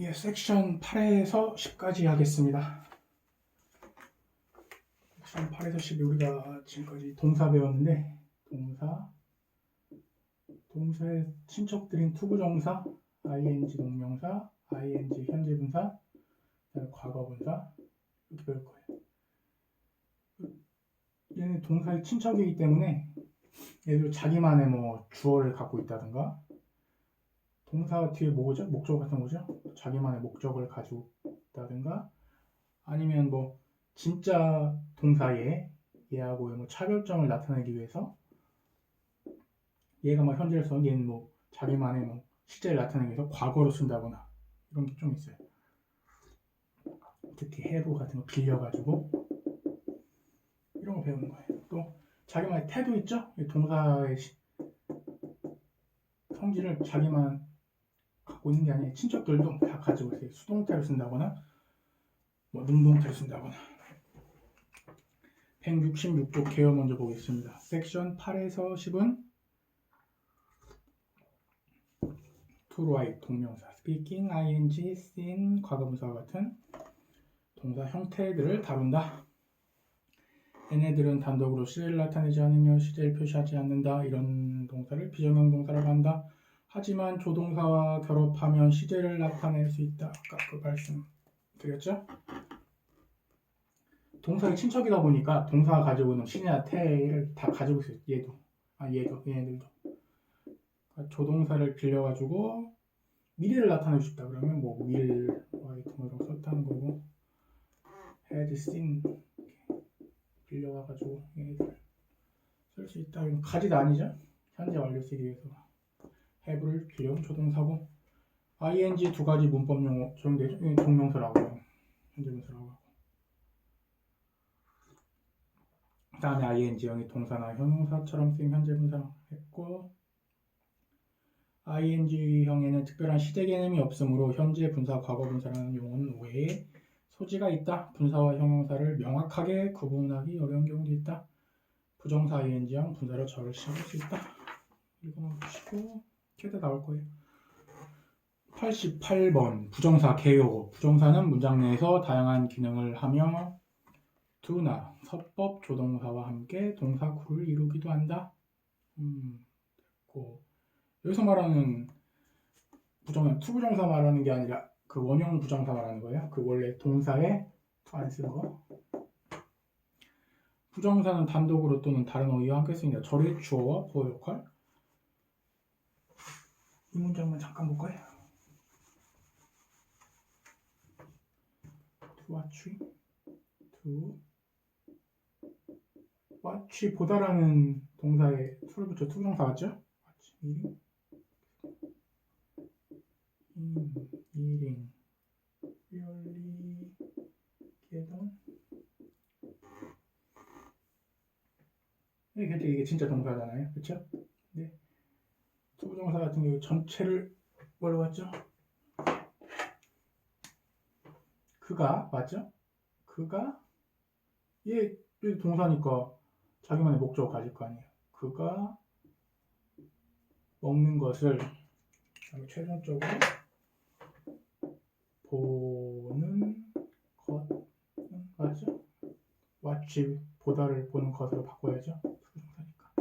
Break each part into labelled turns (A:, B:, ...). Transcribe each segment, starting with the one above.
A: 예, 섹션 8에서 10까지 하겠습니다. 섹션 8에서 10이 우리가 지금까지 동사 배웠는데 동사의 친척들인 투부정사, ing 동명사, ing 현재분사, 그다음에 과거분사 이렇게 배울 거예요. 얘는 동사의 친척이기 때문에 얘들 자기만의 뭐 주어를 갖고 있다든가 동사 뒤에 뭐죠? 목적 같은 거죠? 자기만의 목적을 가지고 있다든가 아니면 뭐 진짜 동사에 얘하고의 뭐 차별점을 나타내기 위해서 얘가 뭐 현재를 써 얘는 뭐 자기만의 뭐 실제를 나타내기 위해서 과거로 쓴다거나 이런 게 좀 있어요. 특히 have 같은 거 빌려가지고 이런 거 배우는 거예요. 또 자기만의 태도 있죠? 동사의 성질을 자기만 갖고 있는 게 아니라 친척들도 다 가지고 있어요. 수동태를 쓴다거나 뭐 능동태를 쓴다거나. 166쪽 개요 먼저 보겠습니다. 섹션 8에서 10은 to write 동명사, speaking, ing, seen, 과거분사와 같은 동사 형태들을 다룬다. 얘네들은 단독으로 시제를 나타내지 않으며 시제를 표시하지 않는다. 이런 동사를 비정형 동사라고 한다. 하지만 조동사와 결합하면 시제를 나타낼 수 있다. 아까 그 말씀 드렸죠? 동사의 친척이다 보니까 동사가 가지고 있는 시나 태를 다 가지고 있어요. 얘네들도. 그러니까 조동사를 빌려가지고 미래를 나타내고 싶다 그러면 뭐 will, write 뭐 이런 거 썼다는 거고 had seen 빌려와가지고 얘네들 쓸 수 있다. 이건 가지도 아니죠. 현재 완료 쓰기 위해서 have를 빌려온 조동사고 ing 두 가지 문법 용어 적용되죠. 이건 동명사라고 해요. 현재 분사라고 하고 그 다음에 ing형이 동사나 형용사처럼 쓰임 현재 분사 했고 ing형에는 특별한 시제 개념이 없으므로 현재 분사, 과거 분사라는 용어는 외에 소지가 있다. 분사와 형용사를 명확하게 구분하기 어려운 경우도 있다. 부정사 ing형 분사로 절을 씌울 수 있다. 이거만 보시고 이렇게 나올 거예요. 88번 부정사 개요. 부정사는 문장 내에서 다양한 기능을 하며 do나 서법 조동사와 함께 동사 구를 이루기도 한다. 됐고 여기서 말하는 부정은 투부정사 말하는 게 아니라 그 원형 부정사 말하는 거예요. 그 원래 동사에 to 안 쓰는 거. 부정사는 단독으로 또는 다른 어휘와 함께 쓰입니다. 절의 주어와 보어 역할. 이 문장만 잠깐 볼까요? to watch, to watch 보다라는 동사에 to를 붙여 투부정사 맞죠? watch, eating, really, get on. 이게 진짜 동사잖아요, 그렇죠? 네. 투부정사 같은 경우 전체를 뭘로 봤죠? 그가 맞죠? 그가 얘 동사니까 자기만의 목적을 가질 거 아니에요. 그가 먹는 것을 최종적으로 보는 것 맞죠? watch 보다를 보는 것으로 바꿔야죠. 투부정사니까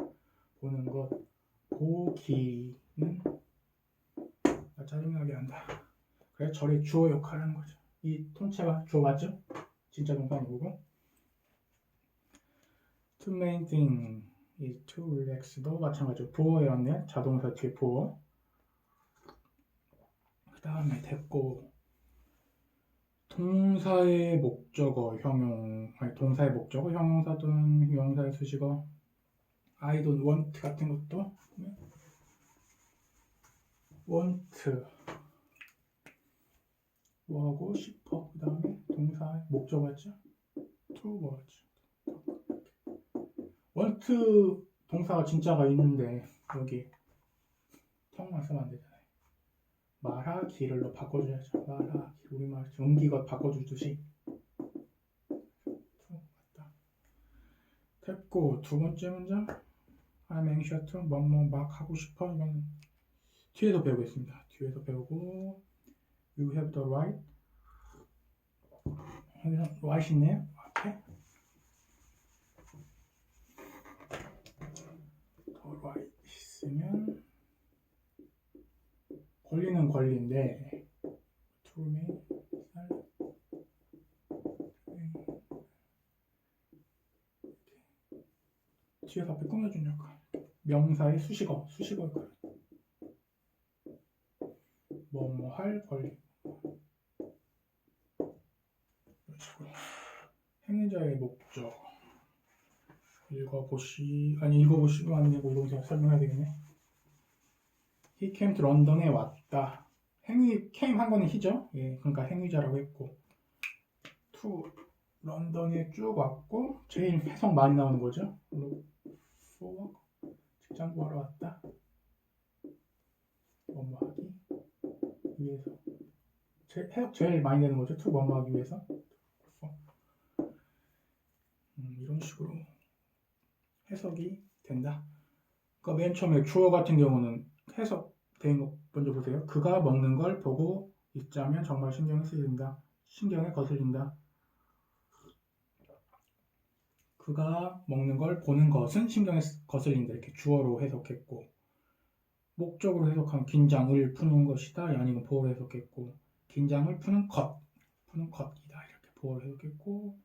A: 보는 것 보기는 짜증나게 한다. 그래서 절의 주어 역할을 하는 거죠. 이 통째가 주어 맞죠? 진짜 동사 아니고 to main thing is to relax도 마찬가지로 보어에 왔네. 자동사 뒤에 보어. 그 다음에 됐고 동사의 목적어 동사의 목적어 형용사 또는 형용사의 수식어 I don't want 같은 것도 want 뭐 하고 싶어. 그 다음에 동사의 목적어 했죠? to watch want 동사가 진짜가 있는데 여기 턱만 쓰면 안 되잖아요. 말하기를로 바꿔줘야죠. 말하기 우리말 옮기것 바꿔주듯이 맞다. 됐고 두 번째 문장 I'm anxious to 막 하고 싶어. 이건 뒤에서 배우겠습니다. 뒤에서 배우고 You have the right. 여기서 right 있네요. 앞에. The right 있으면 권리는 권리인데 to remain 뒤에서 앞에 꾸며준 역할. 명사의 수식어 역할. 뭐뭐 할 권리. 이런 식으로. 행위자의 목적. 읽어보시고 아니고 이거 설명해야 되겠네. He came to 런던에 왔다. 행위 came 한 거는 he죠. 예, 그러니까 행위자라고 했고 to 런던에 쭉 왔고 제일 해석 많이 나오는 거죠. for 직장 구하러 왔다. 뭐뭐 하기 위해서. 해석 제일 많이 되는 거죠. to 뭐뭐 하기 위해서. 이런 식으로 해석이 된다. 그러니까 맨 처음에 주어 같은 경우는 해석된 거 먼저 보세요. 그가 먹는 걸 보고 있자면 정말 신경이 쓰인다. 신경에 거슬린다. 그가 먹는 걸 보는 것은 신경에 거슬린다. 이렇게 주어로 해석했고 목적으로 해석한 긴장을 푸는 것이다. 아니면 보어로 해석했고 긴장을 푸는 것이다. 이렇게 보어로 해석했고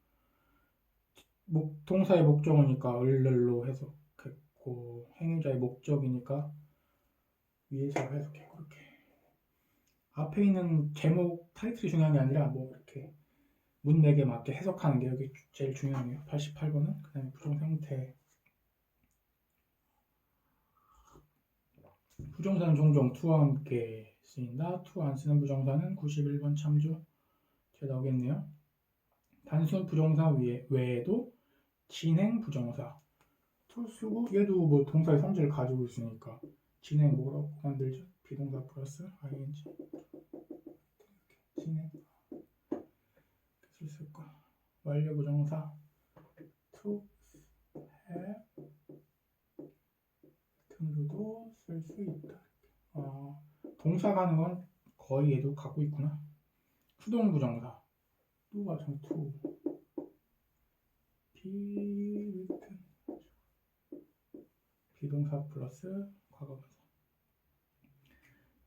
A: 동사의 목적어니까 을로 해석했고 행위자의 목적이니까 위에서 해석했고 이렇게 앞에 있는 제목 타이틀이 중요한 게 아니라 뭐 이렇게 문맥에 맞게 해석하는 게 여기 제일 중요해요. 88번은 그 다음에 부정사 형태. 부정사는 종종 to와 함께 쓰인다. to 안 쓰는 부정사는 91번 참조 뒤에 나오겠네요. 단순 부정사 외에도 진행 부정사 to 쓰고 얘도 뭐 동사의 성질을 가지고 있으니까 진행 뭐라고 만들죠? 비동사 플러스 ing 진행 쓸까? 완료 부정사 to have 등으로도 쓸 수 있다. 동사가 하는 건 거의 얘도 갖고 있구나. 수동 부정사 또 마찬가지 to be written 비동사 플러스 과거분사.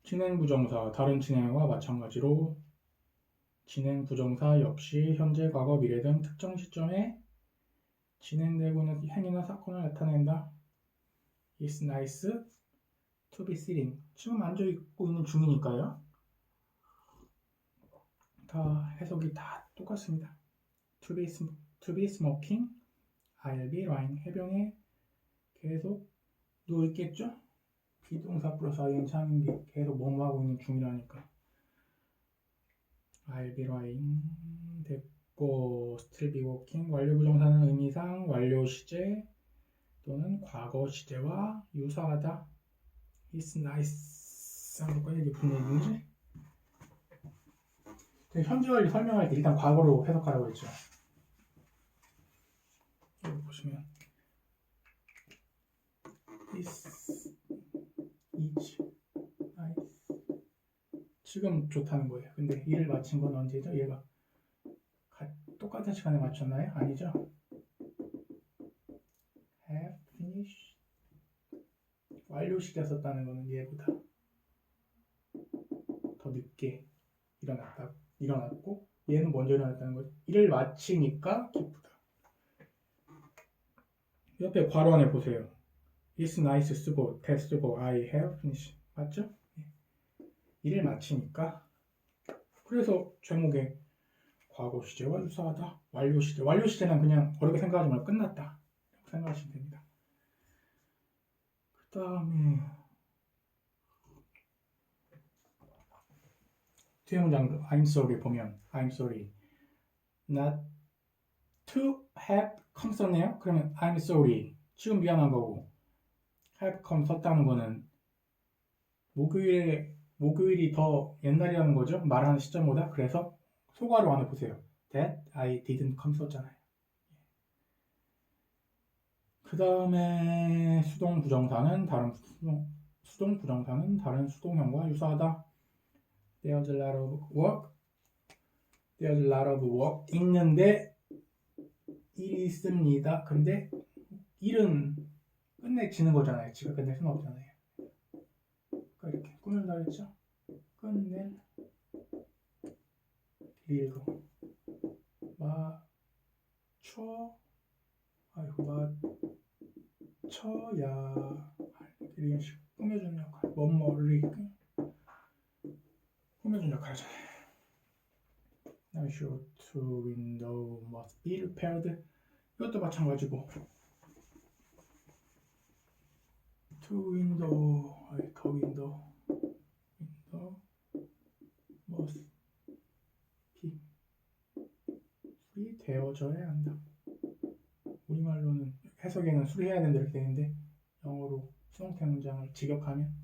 A: 진행 부정사 다른 진행과 마찬가지로 진행 부정사 역시 현재, 과거, 미래 등 특정 시점에 진행되고 있는 행위나 사건을 나타낸다. It's nice to be sitting. 지금 앉아있고 있는 중이니까요. 다 해석이 다 똑같습니다. To be smoking. I'll be lying. 해병에 계속 누워있겠죠? 비동사 플러스 ing 하는 게 계속 뭐뭐 하고 있는 중이라니까. I'll be lying 됐고 still be walking. 완료 부정사는 의미상 완료 시제 또는 과거 시제와 유사하다. It's nice 하는 거 이게 무슨 얘기인지? 현재 완료 설명할 때 일단 과거로 해석하라고 했죠. 여기 보시면 is nice 지금 좋다는 거예요. 근데 일을 마친 건 언제죠? 얘가 똑같은 시간에 맞췄나요? 아니죠? have finished 완료 시제 썼다는 거는 얘보다 더 늦게 일어났고 얘는 먼저 일어났다는 거죠. 일을 마치니까 기쁘다. 옆에 괄호 안에 보세요. It's nice 쓰고 that 쓰고 I have finished 맞죠? 일을 마치니까. 그래서 제목에 과거 시제와 유사하다. 완료 시제. 완료 시제는 그냥 어렵게 생각하지 말고 끝났다. 이렇게 생각하시면 됩니다. 그 다음에 뒤에 문장 I'm sorry 보면 I'm sorry not to have come 썼네요. 그러면 I'm sorry 지금 미안한 거고 have come 썼다는 거는 목요일이 더 옛날이라는 거죠. 말하는 시점보다. 그래서 소괄호 안에 보세요. That I didn't come 썼잖아요. 그 다음에 수동 부정사는 다른 수동형과 유사하다. There's a lot of work. There's a lot of work. 있는데 일이 있습니다. 근데 일은 끝내지는 거잖아요. 지가 끝낼 수는 없잖아요. 그러니까 이렇게 꾸민다 그랬죠? 끝낼 일도 맞춰야 이런 식으로 꾸며주는 역할. 뭐뭐를 꾸며주는 역할 하잖아요. Now show to window must be repaired. 이것도 마찬가지고 to window 더 window must be 수리되어져야 한다. 우리말로는 해석에는 수리해야 된다 이렇게 되는데 영어로 수동태 문장을 직역하면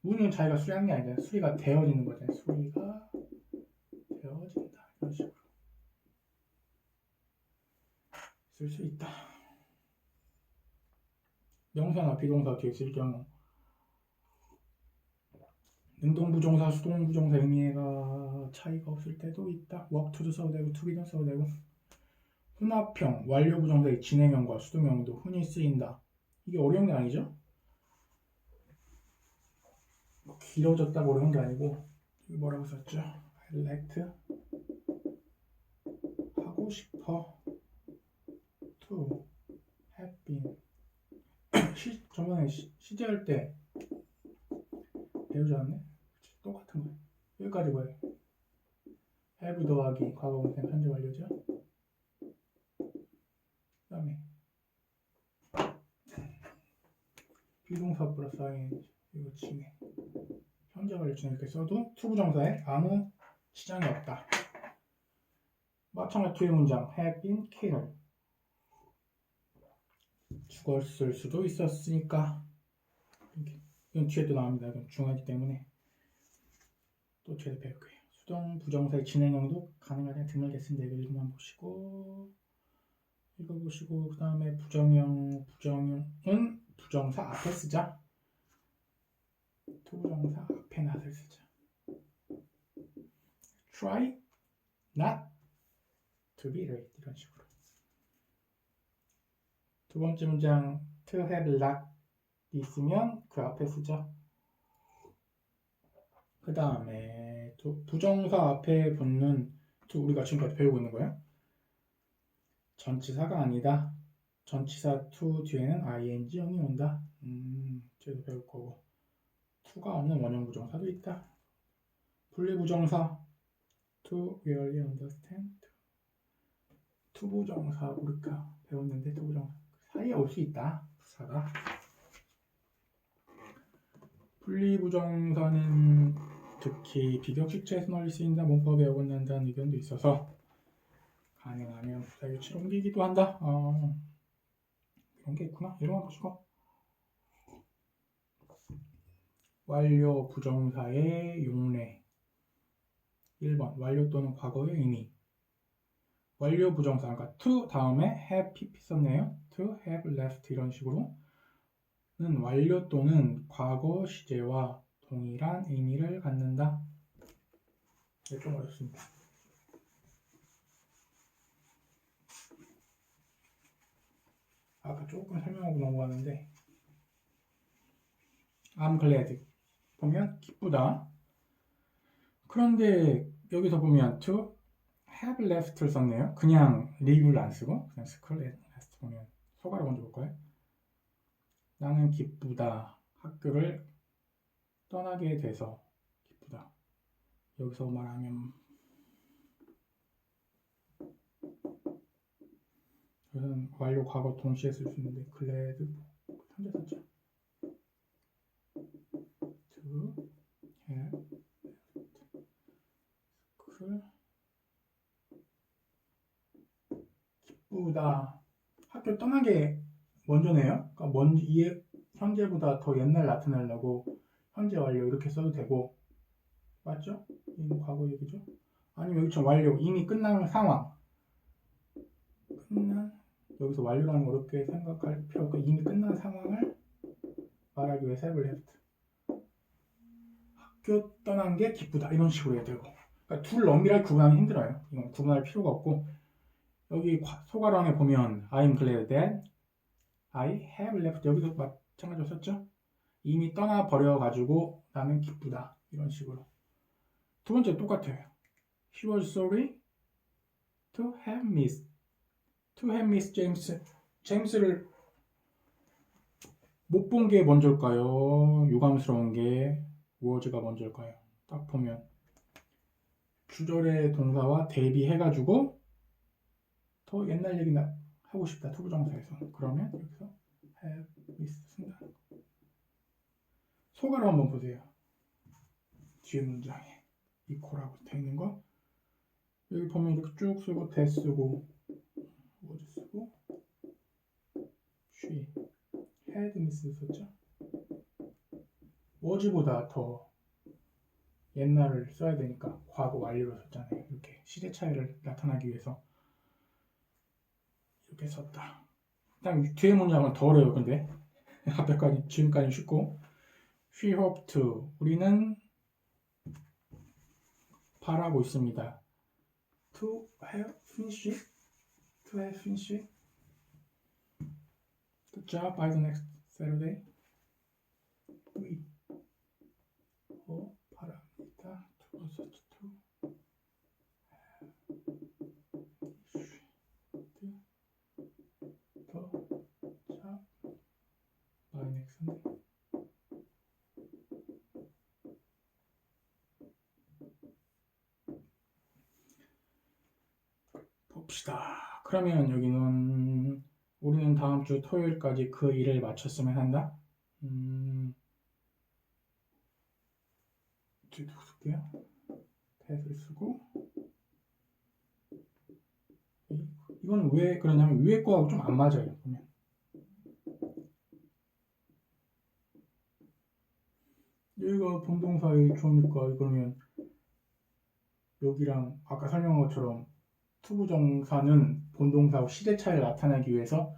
A: 문은 자기가 수리하는 게 아니잖아요. 수리가 되어지는 거잖아요. 수리가 되어진다. 이런 식으로 쓸 수 있다. 명사나 비동사 뒤에 쓸 경우 능동부정사, 수동부정사 의미가 차이가 없을 때도 있다. work to도 써도 되고 to be도 써도 되고 혼합형, 완료부정사의 진행형과 수동형도 흔히 쓰인다. 이게 어려운 게 아니죠? 뭐 길어졌다고 어려운 게 아니고 이거 뭐라고 썼죠? I like to 하고 싶어 to have been 저번에 시제할 때 배우지 않았네? 똑같은 거예요. 여기까지 뭐예요? have 더하기 과거분사 현재 완료죠? 그 다음에 비동사 플러스 ing 이거 진행 현재 완료 진행 이렇게 써도 투부정사에 아무 지장이 없다. 마찬가지 뒤에 문장 have been killed 죽었을 수도 있었으니까 이건 뒤에 또 나옵니다. 이건 중요하기 때문에 또 뒤에서 배울 거예요. 수동 부정사의 진행형도 가능하냐 등록했습니다. 이거 읽어보시고 그 다음에 부정형은 부정사 앞에 쓰자. 투부정사 앞에 not을 쓰자. Try not to be late 이런 식으로. 두 번째 문장 to have not 있으면 그 앞에 쓰자. 그 다음에 부정사 앞에 붙는 우리가 지금까지 배우고 있는 거예요. 전치사가 아니다. 전치사 to 뒤에는 ing형이 온다. 뒤에도 배울 거고. to가 없는 원형 부정사도 있다. 분리부정사 to really understand. 투부정사 우리가 배웠는데 투부정사 사이에 올 수 있다. 부사가. 분리부정사는 특히 비격식체에서 널리 쓰인다. 문법에 어긋난다는 의견도 있어서 가능하면 부사 유치로 옮기기도 한다. 이런 게 있구나. 이런 거 보시고 완료 부정사의 용례 1번 완료 또는 과거의 의미 완료 부정사 그러니까 to 다음에 have pp 썼네요. to have left 이런 식으로는 완료 또는 과거 시제와 동일한 의미를 갖는다. 이게 좀 어렵습니다. 아까 조금 설명하고 넘어가는데 I'm glad 보면 기쁘다. 그런데 여기서 보면 to have left를 썼네요. 그냥 leave를 안 쓰고 그냥 scarlet left 보면 소가를 먼저 볼까요? 나는 기쁘다. 학교를 떠나게 돼서 기쁘다. 여기서 말하면 이것은 완료 과거 동시에 쓸 수 있는데 glad 현재 썼죠. to have 기쁘다. 학교 떠나게 먼저네요. 그러니까 현재보다 더 옛날 나타내려고 현재 완료 이렇게 써도 되고 맞죠? 이건 과거 얘기죠. 아니면 여기처럼 완료 이미 끝난 상황 여기서 완료라는 거 어렵게 생각할 필요 없고 이미 끝난 상황을 말하기 위해 have left 학교 떠난 게 기쁘다 이런 식으로 해야 되고, 그러니까 둘 엄밀하게 구분하기 힘들어요. 이건 구분할 필요가 없고, 여기 소괄호에 보면 I'm glad that I have left, 여기도 마찬가지로 썼죠. 이미 떠나 버려가지고 나는 기쁘다 이런 식으로. 두 번째 똑같아요. He was sorry to have missed James. 제임스를 못 본 게 먼저일까요? 유감스러운 게 was가 먼저일까요? 딱 보면 주절의 동사와 대비해가지고 더 옛날 얘기 하고 싶다 투부정사에서. 그러면 여기서 have missed 쓴다. 소괄호 한번 보세요. 뒤에 문장에 equal하고 되어 있는 거 여기 보면 이렇게 쭉 쓰고 that 쓰고 was 쓰고 she had missed 썼죠. was보다 더 옛날을 써야 되니까 과거 완료로 썼잖아요. 이렇게 시제 차이를 나타나기 위해서 이렇게 썼다. 일단 뒤에 문장은 더 어려워요. 근데 앞에까지 지금까지 쉽고, she hoped to, 우리는 바라고 있습니다. to have finished the job by the next Saturday. we 바랍니다. to have the job by next Sunday. 봅시다. 그러면 여기는 우리는 다음 주 토요일까지 그 일을 마쳤으면 한다. 뒤도 쓸게요. that을 쓰고, 이건 왜 그러냐면 위에 거하고 좀 안 맞아요. 보면 여기가 본동사의 주어니까 그러면 여기랑 아까 설명한 것처럼 투부정사는 본동사하고 시제 차이를 나타내기 위해서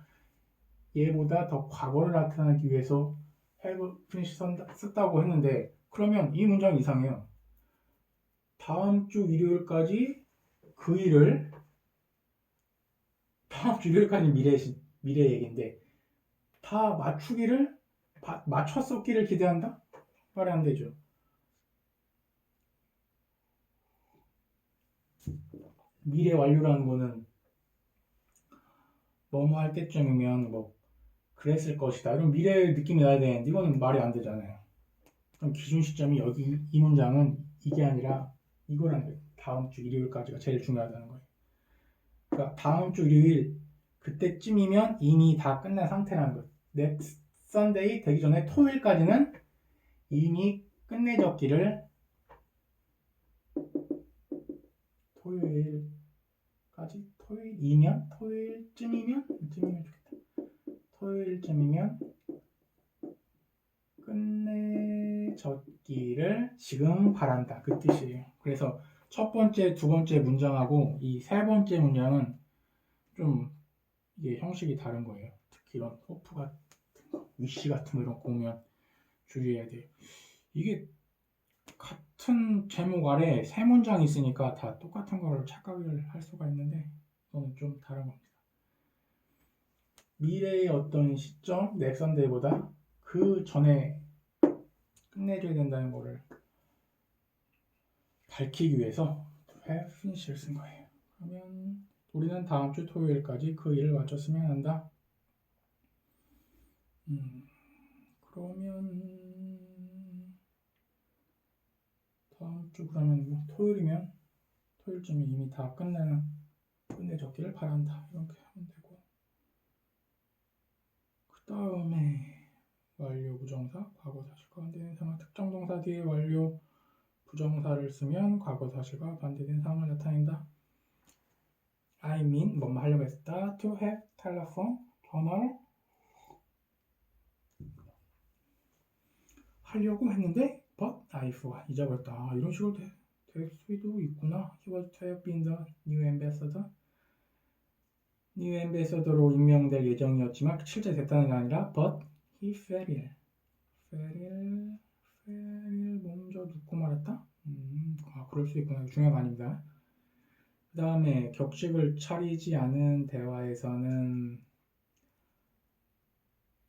A: 얘보다 더 과거를 나타내기 위해서 have finish 썼다고 했는데, 그러면 이 문장 이상해요. 다음 주 일요일까지 그 일을, 다음 주 일요일까지 미래 얘기인데 다 맞췄었기를 기대한다? 말이 안 되죠. 미래 완료라는 거는 뭐뭐 할 때쯤이면 뭐 그랬을 것이다 이런 미래의 느낌이 나야 되는데 이거는 말이 안 되잖아요. 그럼 기준 시점이 여기 이 문장은 이게 아니라 이거라는 거예요. 다음 주 일요일까지가 제일 중요하다는 거예요. 그러니까 다음 주 일요일 그때쯤이면 이미 다 끝난 상태라는 거예요. next Sunday 되기 전에 토요일까지는 이미 끝내졌기를, 토요일쯤이면 끝내졌기를 지금 바란다 그 뜻이에요. 그래서 첫 번째, 두 번째 문장하고 이 세 번째 문장은 좀 이게 형식이 다른 거예요. 특히 이런 호프 같은 거, 위시 같은 거 이런 거 보면 주의해야 돼요. 이게 같은 제목 아래 세 문장이 있으니까 다 똑같은 거를 착각을 할 수가 있는데 이거는 좀 다른 겁니다. 미래의 어떤 시점, 넥선데이보다 그 전에 끝내줘야 된다는 거를 밝히기 위해서 have finish를 쓴 거예요. 그러면 우리는 다음 주 토요일까지 그 일을 마쳤으면 한다. 그러면 다음 주 그러면 뭐 토요일이면 토요일쯤에 이미 다 끝내줬기를 바란다 이렇게 하면 되고, 그 다음에 완료 부정사, 과거 사실과 반대된 상황, 특정 동사 뒤에 완료 부정사를 쓰면 과거 사실과 반대된 상황을 나타낸다. I mean 뭐뭐 하려고 했다. To have telephone, 전화를 하려고 했는데 but I forgot, 잊어버렸다. 이런 식으로 될 수도 있구나. He was to have been the new ambassador. new ambassador로 임명될 예정이었지만 실제 됐다는 게 아니라 but he fell ill. 를 먼저 눕고 말았다? 그럴 수 있구나. 중요한 거 아닙니다. 그 다음에 격식을 차리지 않은 대화에서는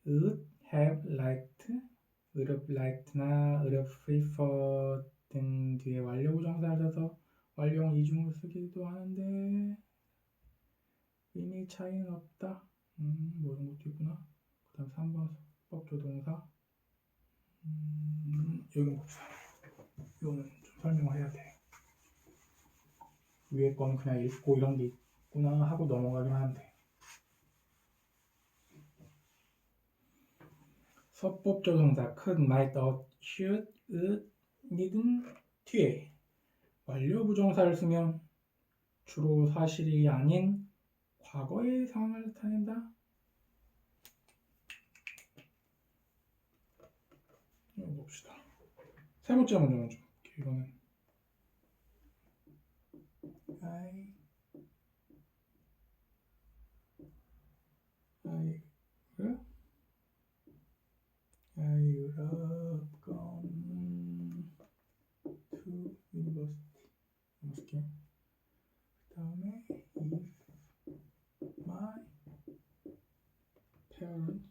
A: would have liked, would have liked나 would have preferred 등 뒤에 완료 부정사를 써서 완료형 이중으로 쓰기도 하는데 의미 차이는 없다. 뭐 이런 것도 있구나. 그 다음 3번 수법조동사. 여기 봅시다. 이거는 좀 설명을 해야 돼. 위에 거는 그냥 읽고 이런 게 있구나 하고 넘어가기만 하면 돼. 서법조동사 could, might, ought, should, would, need는 뒤에 완료 부정사를 쓰면 주로 사실이 아닌 과거의 상황을 나타낸다. 이거 봅시다. 세 번째 문제는 좀 이거는 I would have gone to university. 이렇게. 그 다음에 if my parents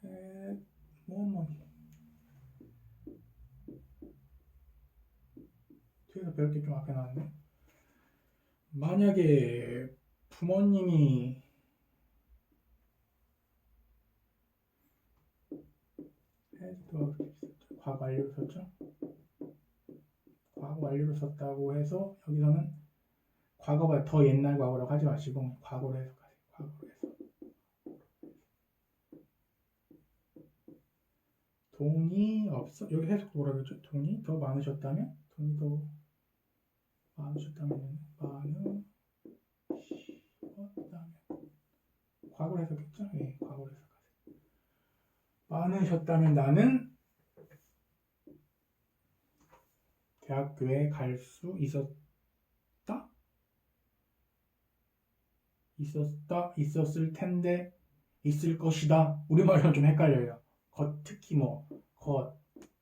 A: had more money. 뒤에서 배울 게 좀 앞에 나왔네. 만약에 부모님이 과거 완료로 썼죠? 과거 완료로 썼다고 해서 여기서는 과거가 더 옛날 과거라고 하지 마시고 과거로 해석하세요. 과거로 해서 돈이 없어. 여기 해석 뭐라고 했죠? 돈이 더 많으셨다면? 돈이 더 많으셨다면 많으셨다면 과거로 해석했죠? 네, 과거로 해석하세요. 많으셨다면 나는 대학교에 갈 수 있었을 텐데, 있을 것이다. 우리말로는 좀 헷갈려요. 특히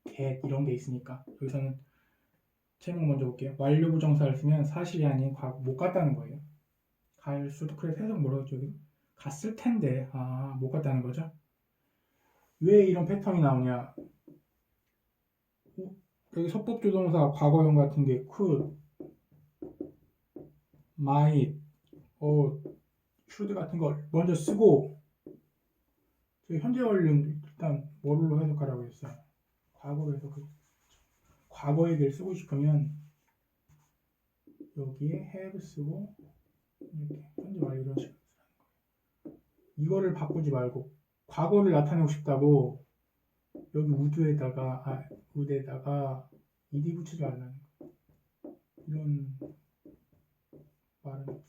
A: get 이런 게 있으니까. 여기서는 제목 먼저 볼게요. 완료 부정사를 쓰면 사실이 아닌 과거 못 갔다는 거예요. 갈 수도 그래서 해석 뭐라고 했죠? 갔을 텐데 못 갔다는 거죠. 왜 이런 패턴이 나오냐? 여기 서법조동사 과거형 같은 게 could, might, should 같은 걸 먼저 쓰고 현재 완료는 일단 뭐로 해석하라고 했어요? 과거로 해석을. 과거 얘기를 쓰고 싶으면 여기에 have 쓰고 이렇게 현재 완료 이런 식으로 쓰는 거예요. 이거를 바꾸지 말고 과거를 나타내고 싶다고 여기 would에다가 ed 붙이지 말라는 거예요. 이런 말은 없어요.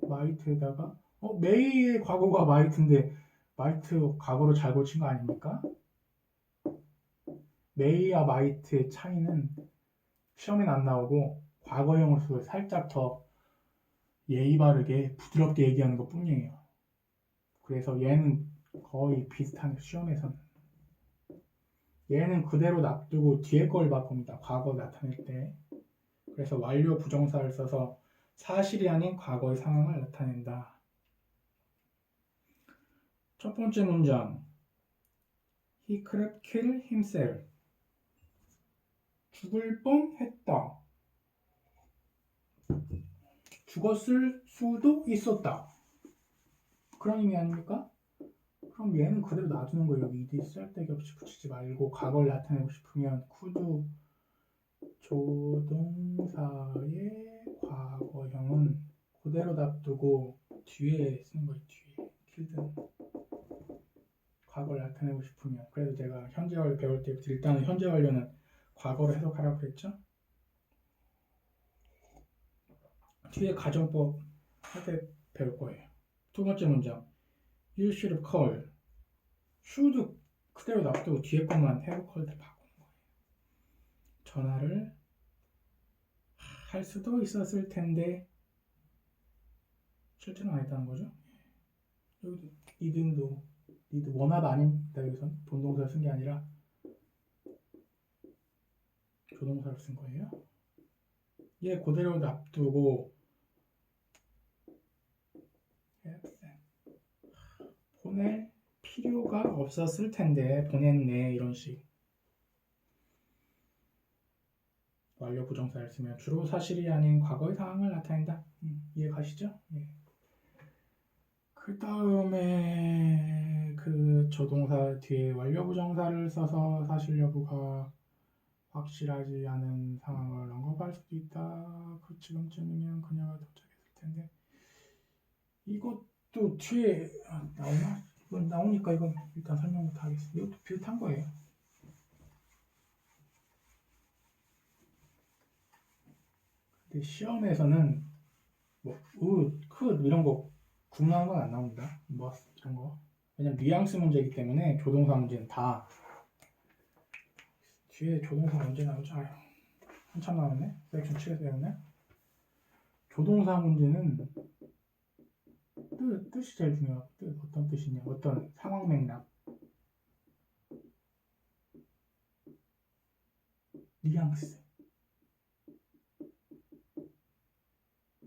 A: might에다가 may의 과거가 might인데 might 과거로 잘 고친 거 아닙니까? may와 might의 차이는 시험에는 안 나오고 과거형으로 살짝 더 예의 바르게 부드럽게 얘기하는 것 뿐이에요. 그래서 얘는 거의 비슷한 시험에서는 얘는 그대로 놔두고 뒤에 걸 바꿉니다. 과거 나타낼 때. 그래서 완료 부정사를 써서 사실이 아닌 과거의 상황을 나타낸다. 첫 번째 문장 He could kill himself. 죽을 뻔했다. 죽었을 수도 있었다. 그런 의미 아닙니까? 그럼 얘는 그대로 놔두는 거예요. 여기 ed 쓸데기 없이 붙이지 말고 과거를 나타내고 싶으면 could 조동사의 과거형은 그대로 놔두고 뒤에 쓰는 거예요. 뒤에 kill든 과거를 나타내고 싶으면. 그래서 제가 현재 완료 배울 때 일단은 현재 완료는 과거로 해석하라고 그랬죠. 뒤에 가정법 할 때 배울 거예요. 두 번째 문장 You should call. should 그대로 놔두고 뒤에 것만 have called 바꾸는 거예요. 전화를 할 수도 있었을 텐데 실제는 안 했다는 거죠. 여기도 이등도 need 원하다 아닙니다. 여기서 본동사를 쓴 게 아니라 조동사를 쓴 거예요. 얘 그대로 놔두고 보낼 필요가 없었을 텐데 보냈네 이런 식. 완료 부정사를 쓰면 주로 사실이 아닌 과거의 상황을 나타낸다. 이해 가시죠? 예. 그 다음에 그 조동사 뒤에 완료 부정사를 써서 사실 여부가 확실하지 않은 상황을 언급할 수도 있다. 그 지금쯤이면 그녀가 도착했을 텐데 이것도 뒤에 나오나? 이건 나오니까 이건 일단 설명부터 하겠습니다. 이것도 비슷한 거예요. 근데 시험에서는 뭐 could 이런 거 구문한 건 안 나옵니다. 뭐 이런 거. 왜냐면 뉘앙스 문제이기 때문에 조동사 문제는 다 뒤에 조동사 문제 나오죠. 아유, 한참 나왔네. 섹션 7에서 배웠네. 조동사 문제는 뜻이 제일 중요하고 뜻 어떤 뜻이냐, 어떤 상황 맥락, 뉘앙스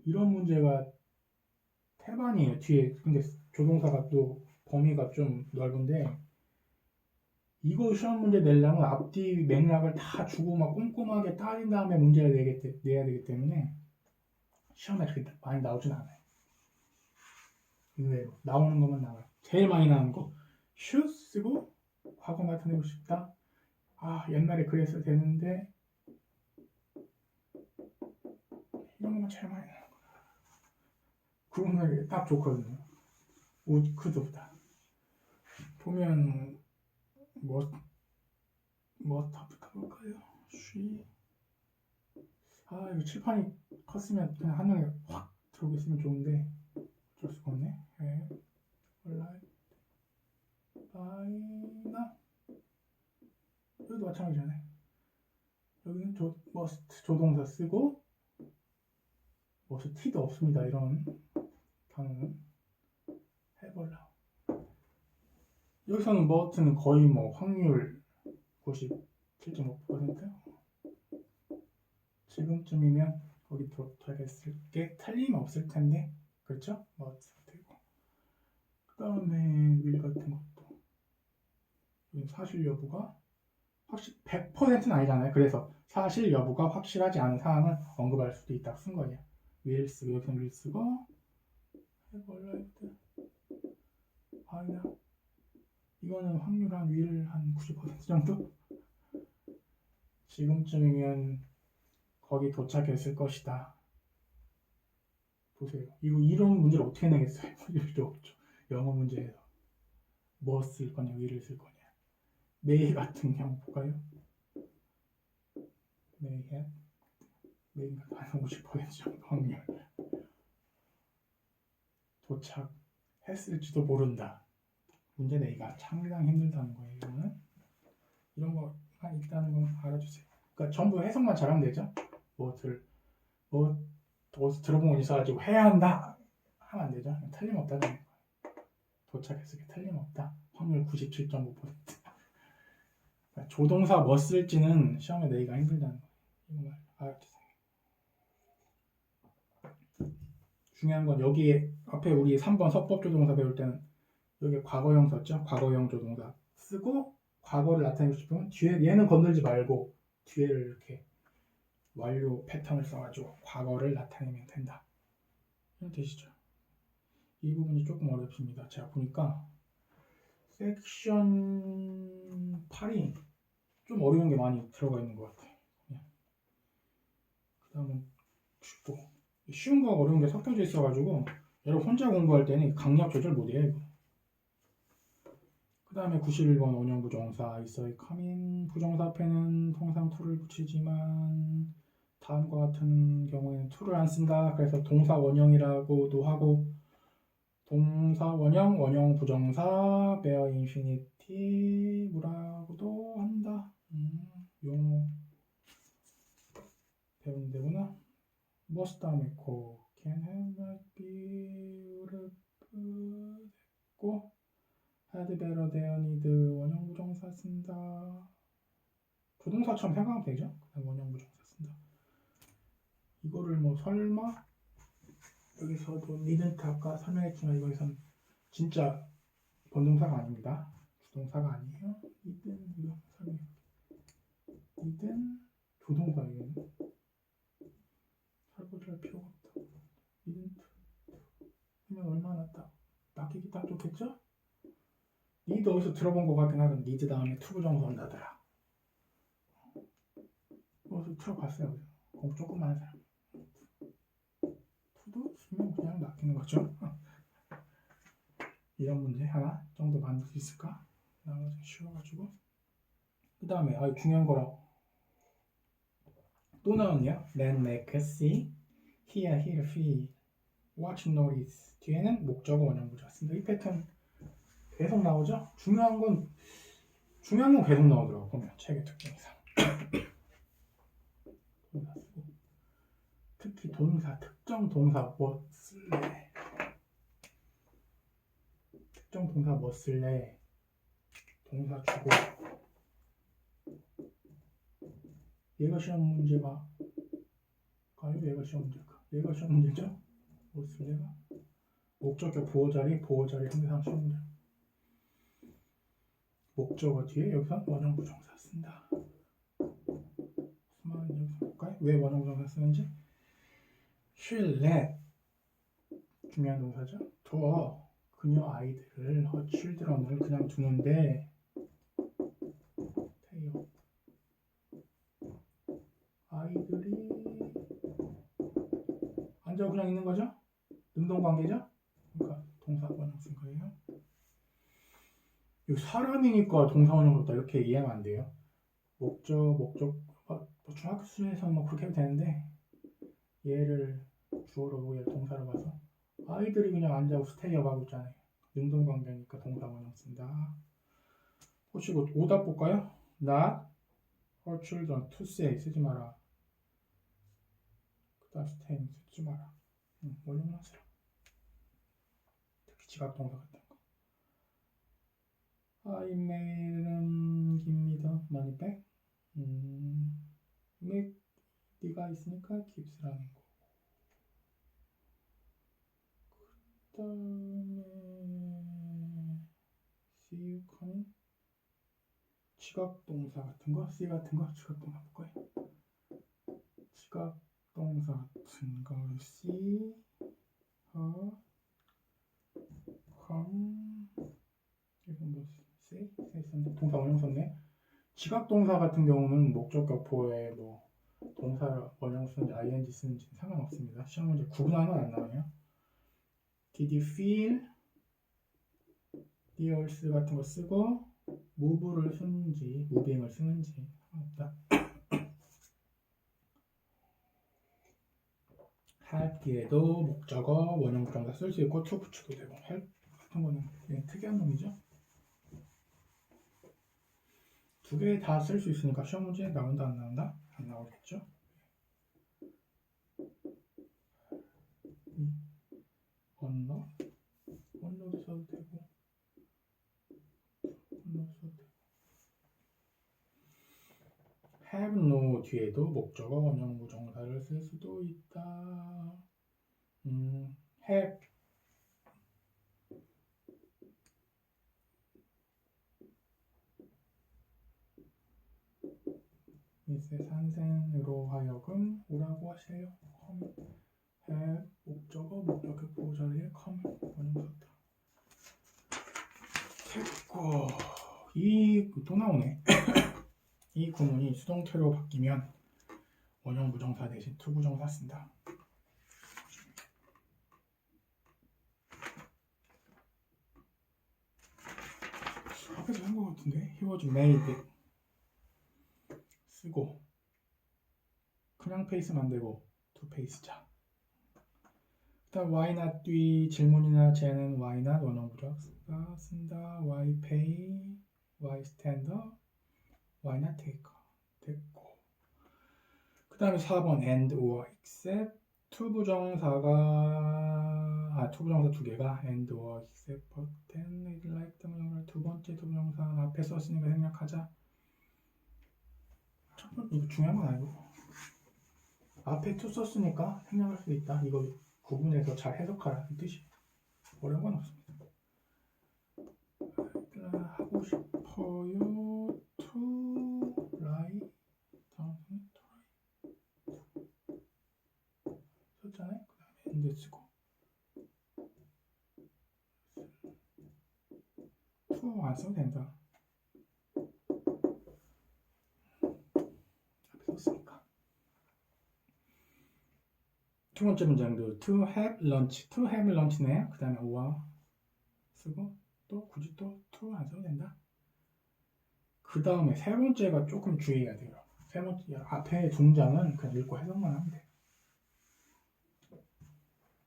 A: 이런 문제가 태반이에요. 뒤에 근데 조동사가 또 범위가 좀 넓은데 이거 시험 문제 내려면 앞뒤 맥락을 다 주고 막 꼼꼼하게 따진 다음에 문제를 내야 되기 때문에 시험에 그렇게 많이 나오진 않아요. 의외로 나오는 것만 나와요. 제일 많이 나오는 거 should 쓰고 과거 나타내고 싶다. 아 옛날에 그랬어야 되는데 이런 것만 제일 많이 나와요. 그거는 딱 좋거든요. would, could보다 보면 뭐부터 볼까요? she 이거 칠판이 컸으면 그냥 한 명에 확 들어오고 있으면 좋은데 어쩔 수가 없네. alright by now 여기도 마찬가지잖아요. 여기는 must 조동사 쓰고 must t도 없습니다. 이런 단어는 해볼라. 여기서는 must는 거의 뭐 확률 97.5% 지금쯤이면 거기 도착했을 게 틀림없을 텐데 그렇죠? must 되고 그 다음에 will 같은 것도 사실 여부가 100%는 아니잖아요. 그래서 사실 여부가 확실하지 않은 상황을 언급할 수도 있다 쓴 거예요. will 쓰고 여기서 will 쓰고 alright 아니야 이거는 확률 한 will 한 90% 정도? 지금쯤이면 거기 도착했을 것이다. 보세요. 이런 문제를 어떻게 내겠어요? 이럴 수 없죠. 영어 문제에서 뭐 쓸 거냐, will을 쓸 거냐. may 같은 경우 볼까요? may 같은 한 50% 정도 확률. 도착했을지도 모른다. 문제 내기가 상당히 힘들다는 거예요. 이거는 이런 거가 있다는 거 알아주세요. 그러니까 전부 해석만 잘하면 되죠. 어디서 들어본 거 있어가지고 해야 한다 하면 안 되죠. 틀림없다는 거예요. 도착했을 때 틀림없다. 확률 97.5%. 그러니까 조동사 뭐 쓸지는 시험에 내기가 힘들다는 거예요. 이거 알아주세요. 중요한 건 여기에 앞에 우리 3번 서법조동사 배울 때는 여기 과거형 썼죠. 과거형 조동사 쓰고 과거를 나타내고 싶으면 뒤에 얘는 건들지 말고 뒤에를 이렇게 완료 패턴을 써가지고 과거를 나타내면 된다. 이런 뜻이죠. 이 부분이 조금 어렵습니다. 제가 보니까 섹션 8이 좀 어려운 게 많이 들어가 있는 것 같아요. 그 다음은 쉽고 쉬운 거 어려운 게 섞여져 있어가지고 여러분 혼자 공부할 때는 강약 조절 못해요. 이거. 그 다음에 91번 원형 부정사 있어요. come 부정사 앞에는 통상 to를 붙이지만 다음과 같은 경우에는 to를 안 쓴다. 그래서 동사 원형이라고도 하고 동사 원형, 원형 부정사, bare infinity 뭐라고도 한다. 용어 배우는 데구나. must 다음에 고 can have might be would have 됐고 had better 쓴다. 조동사처럼 생각하면 되죠. 그다음 원형 부정사 쓴다. 이거를 뭐 설마 여기서도 didn't 아까 설명했지만 이거에선 진짜 본동사가 아닙니다. 주동사가 아니에요. didn't 이거 설명. didn't 조동사예요. 설거지할 필요가 없다. didn't 하면 얼마나 딱 맡기기 딱 좋겠죠? need 어디서 들어본 것 같긴 하던 need 다음에 to 부정사 온다더라. 어디서 들어봤어요. 공부 조금 하는 사람. to도 쓰면 그냥 맡기는 거죠. 이런 문제 하나 정도 만들 수 있을까? 나머지 쉬워가지고. 그 다음에 중요한 거라 또 나왔네요. Then make see, hear, hear, feel, watch, notice. 뒤에는 목적어 원형 부정사 쓴다. 이 패턴 계속 나오죠? 중요한 건 계속 나오더라고. 보면 책의 특징상. 동사 쓰고. 특히 동사, 특정 동사 뭐 쓸래? 특정 동사 뭐 쓸래? 동사 주고. 얘가 시험 문제가 가요? 얘가 시험 문제일까? 얘가 시험 문제죠? 뭐 쓸래가? 목적격 보호자리 항상 시험 문제. 목적어 뒤에 여기서 원형 부정사 쓴다. 수많은 여기서 볼까요? 왜 원형 부정사 쓰는지? She'll let 중요한 동사죠. 둬 그녀 아이들을 her children을 그냥 두는데 태요 아이들이 앉아 그냥 있는 거죠? 능동관계죠? 그러니까 동사 원형 쓴 거예요. 이 사람이니까 동사 원형 그렇다 이렇게 이해하면 안 돼요. 목적 중학교 수준에서는 뭐 그렇게 해도 되는데 얘를 주어로 보고 얘를 동사로 봐서 아이들이 그냥 앉아고 스테이업 하고 있잖아요. 능동관계니까 동사 원형 쓴다. 혹시 오답 볼까요? Not her children to say 쓰지 마라. 그 다음 staying 쓰지 마라. 원형만 하세요. 특히 지각 동사 같은 거. I made them give me the money back. 네가 있으니까 gives라는 거. 그 다음에 see you coming. 지각 동사 같은 거, see 같은 거, 지각 동사 볼까요? 지각 동사 같은 거, see, her, come. 이건 뭐 say 썼는데 동사 원형 썼네. 지각 동사 같은 경우는 목적격 보호에 뭐 동사 원형 쓰는지 ing 쓰는지 상관없습니다. 시험 문제 구분하면 안 나와요. Did you feel? feels 같은 거 쓰고 move를 쓰는지 moving을 쓰는지 상관없다. have 뒤에도 목적어 원형 부정사 쓸 수 있고 to 붙여도 되고 help 같은 거는 그냥 특이한 놈이죠. 두 개 다 쓸 수 있으니까 시험 문제 나온다 안 나온다? 안 나오겠죠. 언로도 써도 되고 have no 뒤에도 목적어 원형 부정사를 쓸 수도 있다. have 미세 산생으로 하여금 오라고 하세요. come have 목적격 보호자리에 come 원형 썼다. 됐고 또 나오네. 이 구문이 수동태로 바뀌면 원형 부정사 대신 to 부정사 쓴다. 앞에서 한 것 같은데 he was made 쓰고 그냥 페이스만 되고 to 페이스자. 일단 why not 뒤 질문이나 쟤는 why not 원형 부정사 쓴다. why pay, why stand up, why not take 됐고 그 다음에 4번 and or except to 부정사가 투부정사 두 개가 and or except but then it like 등을 두 번째 투부정사 앞에 썼으니까 생략하자. 첫 번째 이거 중요한 건 아니고 앞에 to 썼으니까 생략할 수도 있다. 이거 구분해서 잘 해석하라 이 뜻이. 어려운 건 없습니다. 하고 싶어요 to write 다음에 to write 썼잖아요. 그 다음에 and 쓰고 to 안 써도 된다. 앞에 썼으니까. 두 번째 문장도 to have lunch네요. 그 다음에 or 쓰고 또 굳이 또 to 안 써도 된다. 그 다음에 세 번째가 조금 주의해야 돼요. 세 번째 앞에 두 문장은 그냥 읽고 해석만 하면 돼요.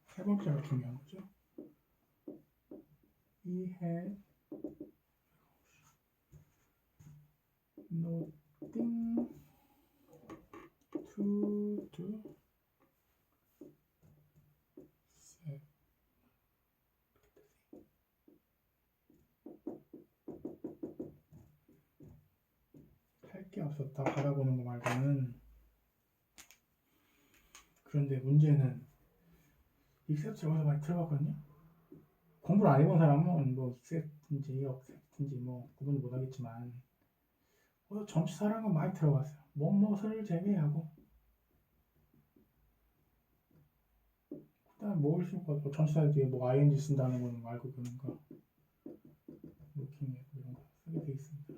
A: 세 번째가 중요한 거죠. He had nothing to do. 할 게 없었다. 바라보는 거 말고는. 그런데 문제는 except 여기서 많이 들어갔거든요. 공부를 안 해본 사람은 뭐 except인지 없cept인지 뭐 구분을 못 하겠지만 전치사라는 건 많이 들어갔어요. 뭐뭇을 제외하고 그다음 뭘 쓸 거 전치사 뒤에 뭐 ing 쓴다는 건 말고 그러니까 looking at 이런 거 쓰게 돼 있습니다.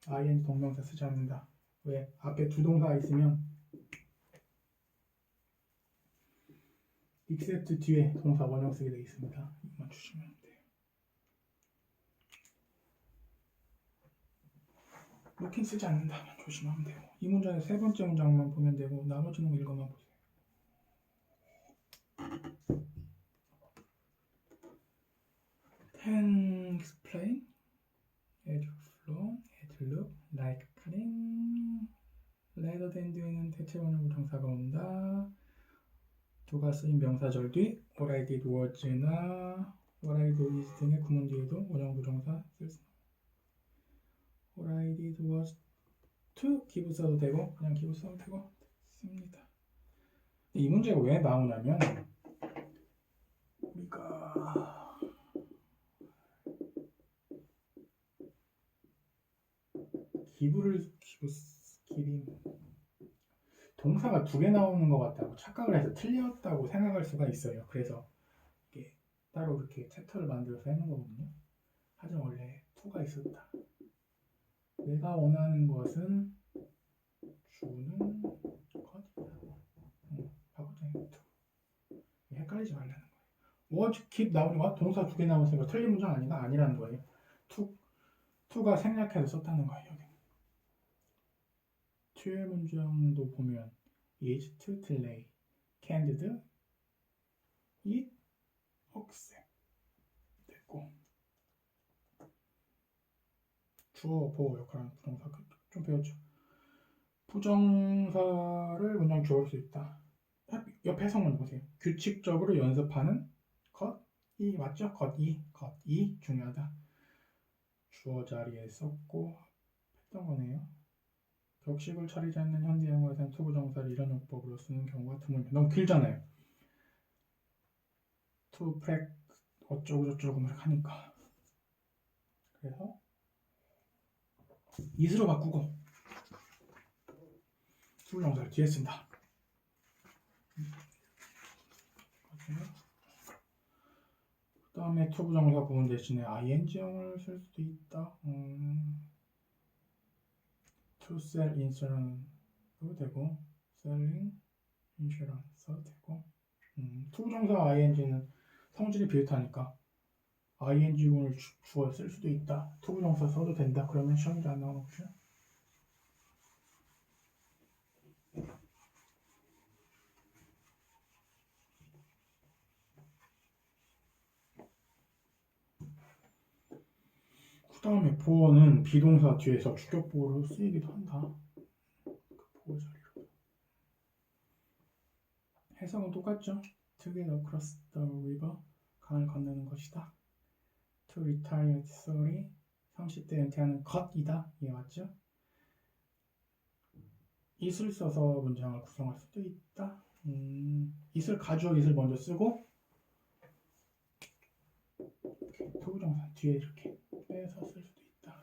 A: ing 동명사 쓰지 않는다. 왜? 앞에 두 동사가 있으면 except 뒤에 동사 원형 쓰게 돼 있습니다. 이것만 주시면 돼요. looking 쓰지 않는다면 조심하면 되고 이 문장의 세 번째 문장만 보면 되고 나머지는 읽어만 보세요. Can explain as flow, as look, like clean rather than doing은 대체 원형 부정사가 온다. 두가 쓰인 명사절 뒤 what I did was나 what I do is 등의 구문 뒤에도 원형 부정사 쓸 수. what I did was to give 써도 되고 그냥 give 써도 되고 됐습니다. 이 문제가 왜 나오냐면 우리가 기비 동사가 두 개 나오는 것 같다고 착각을 해서 틀렸다고 생각할 수가 있어요. 그래서 이게 따로 이렇게 챕터를 만들어서 해놓은 거거든요. 하지만 원래 to가 있었다. 내가 원하는 것은 주는 것이다. 바꾸자 to. 헷갈리지 말라는 거예요. was, keep 나오니까 동사 두 개 나왔으니까 틀린 문장 아닌가? 아니라는 거예요. to가 생략해서 썼다는 거예요. 여기. to의 문장도 보면 is to delay, can't it, accept 됐고 주어, 보호 역할하는 부정사 좀 배웠죠. 부정사를 문장 주어할 수 있다. 옆에 해석만 보세요. 규칙적으로 연습하는 것이 맞죠? 것이 중요하다. 주어 자리에 썼고 했던 거네요. 격식을 차리지 않는 현대 영어에서는 투부정사를 이런 용법으로 쓰는 경우가 드물다. 너무 길잖아요. to practice 어쩌고 저쩌고 막 하니까. 그래서 is로 바꾸고 투부정사를 뒤에 쓴다. 그 다음에 투부정사 부분 대신에 ing형을 쓸 수도 있다. to sell insurance도 되고 selling insurance도 되고 투부정사 ing는 성질이 비슷하니까 ing군을 주어 쓸 수도 있다. 투부정사 써도 된다. 그러면 시험이 안 나오는 거죠. 그 다음에 보어는 비동사 뒤에서 주격보어로 쓰이기도 한다. 그 보어 자리로. 해석은 똑같죠. To get across the river, 강을 건너는 것이다. To retire at 30대 은퇴하는 것이다. 이해 맞죠? it을 써서 문장을 구성할 수도 있다. it을 가주어 it을 먼저 쓰고 투부정사 뒤에 이렇게 빼서 쓸 수도 있다.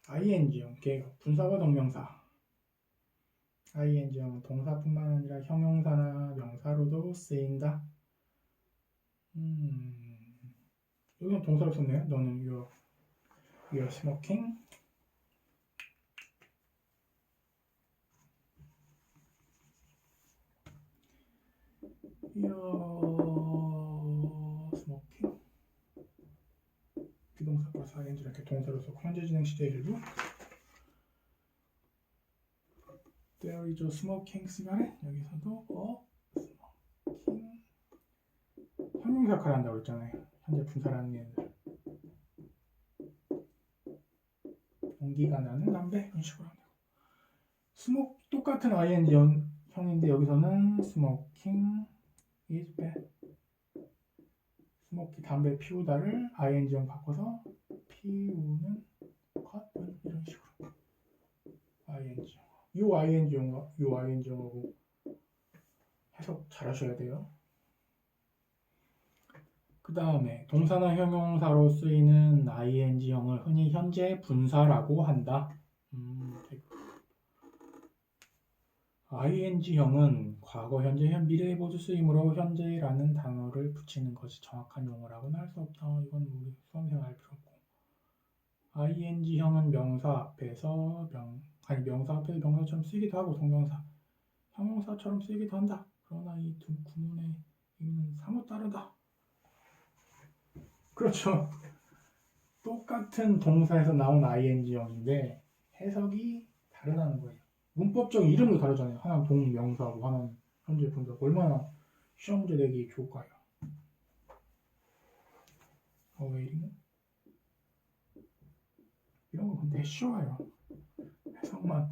A: ing형 계획 분사와 동명사. ing형은 동사뿐만 아니라 형용사나 명사로도 쓰인다. 여기는 동사로 썼네요. 너는 you're smoking. you're smoking. 비동사 플러스 ing 이렇게 동사로 썼고 현재 진행 시제 일부. There is a smoking cigarette. 여기서도 smoking 형용사 역할을 한다고 했잖아요. 현재 분사라는 얘들. 연기가 나는 담배 이런 식으로 하면 되고. 스모크 똑같은 ing 형인데 여기서는 smoking is bad. 스모키 담배 피우다를 ing형 바꿔서 피우는 것은 이런 식으로 ing. 요 ing형하고 해석 잘 하셔야 돼요. 그 다음에 동사나 형용사로 쓰이는 ing형을 흔히 현재 분사라고 한다. ing형은 과거, 현재, 미래에 모두 쓰이므로 현재라는 단어를 붙이는 것이 정확한 용어라고는 할 수 없다. 이건 우리 수험생 알 필요 없고. ing형은 명사 앞에서 명사처럼 쓰이기도 하고 동명사, 형용사처럼 쓰이기도 한다. 그러나 이 두 구문의 의미는 사뭇 다르다. 그렇죠. 똑같은 동사에서 나온 ing형인데 해석이 다르다는 거예요. 문법적 이름도 다르잖아요. 하나는 동명사고 하나는 현재 분사고. 얼마나 시험 문제 내기 좋을까요? 웨이링은? 이런 거 근데 쉬워요. 해석만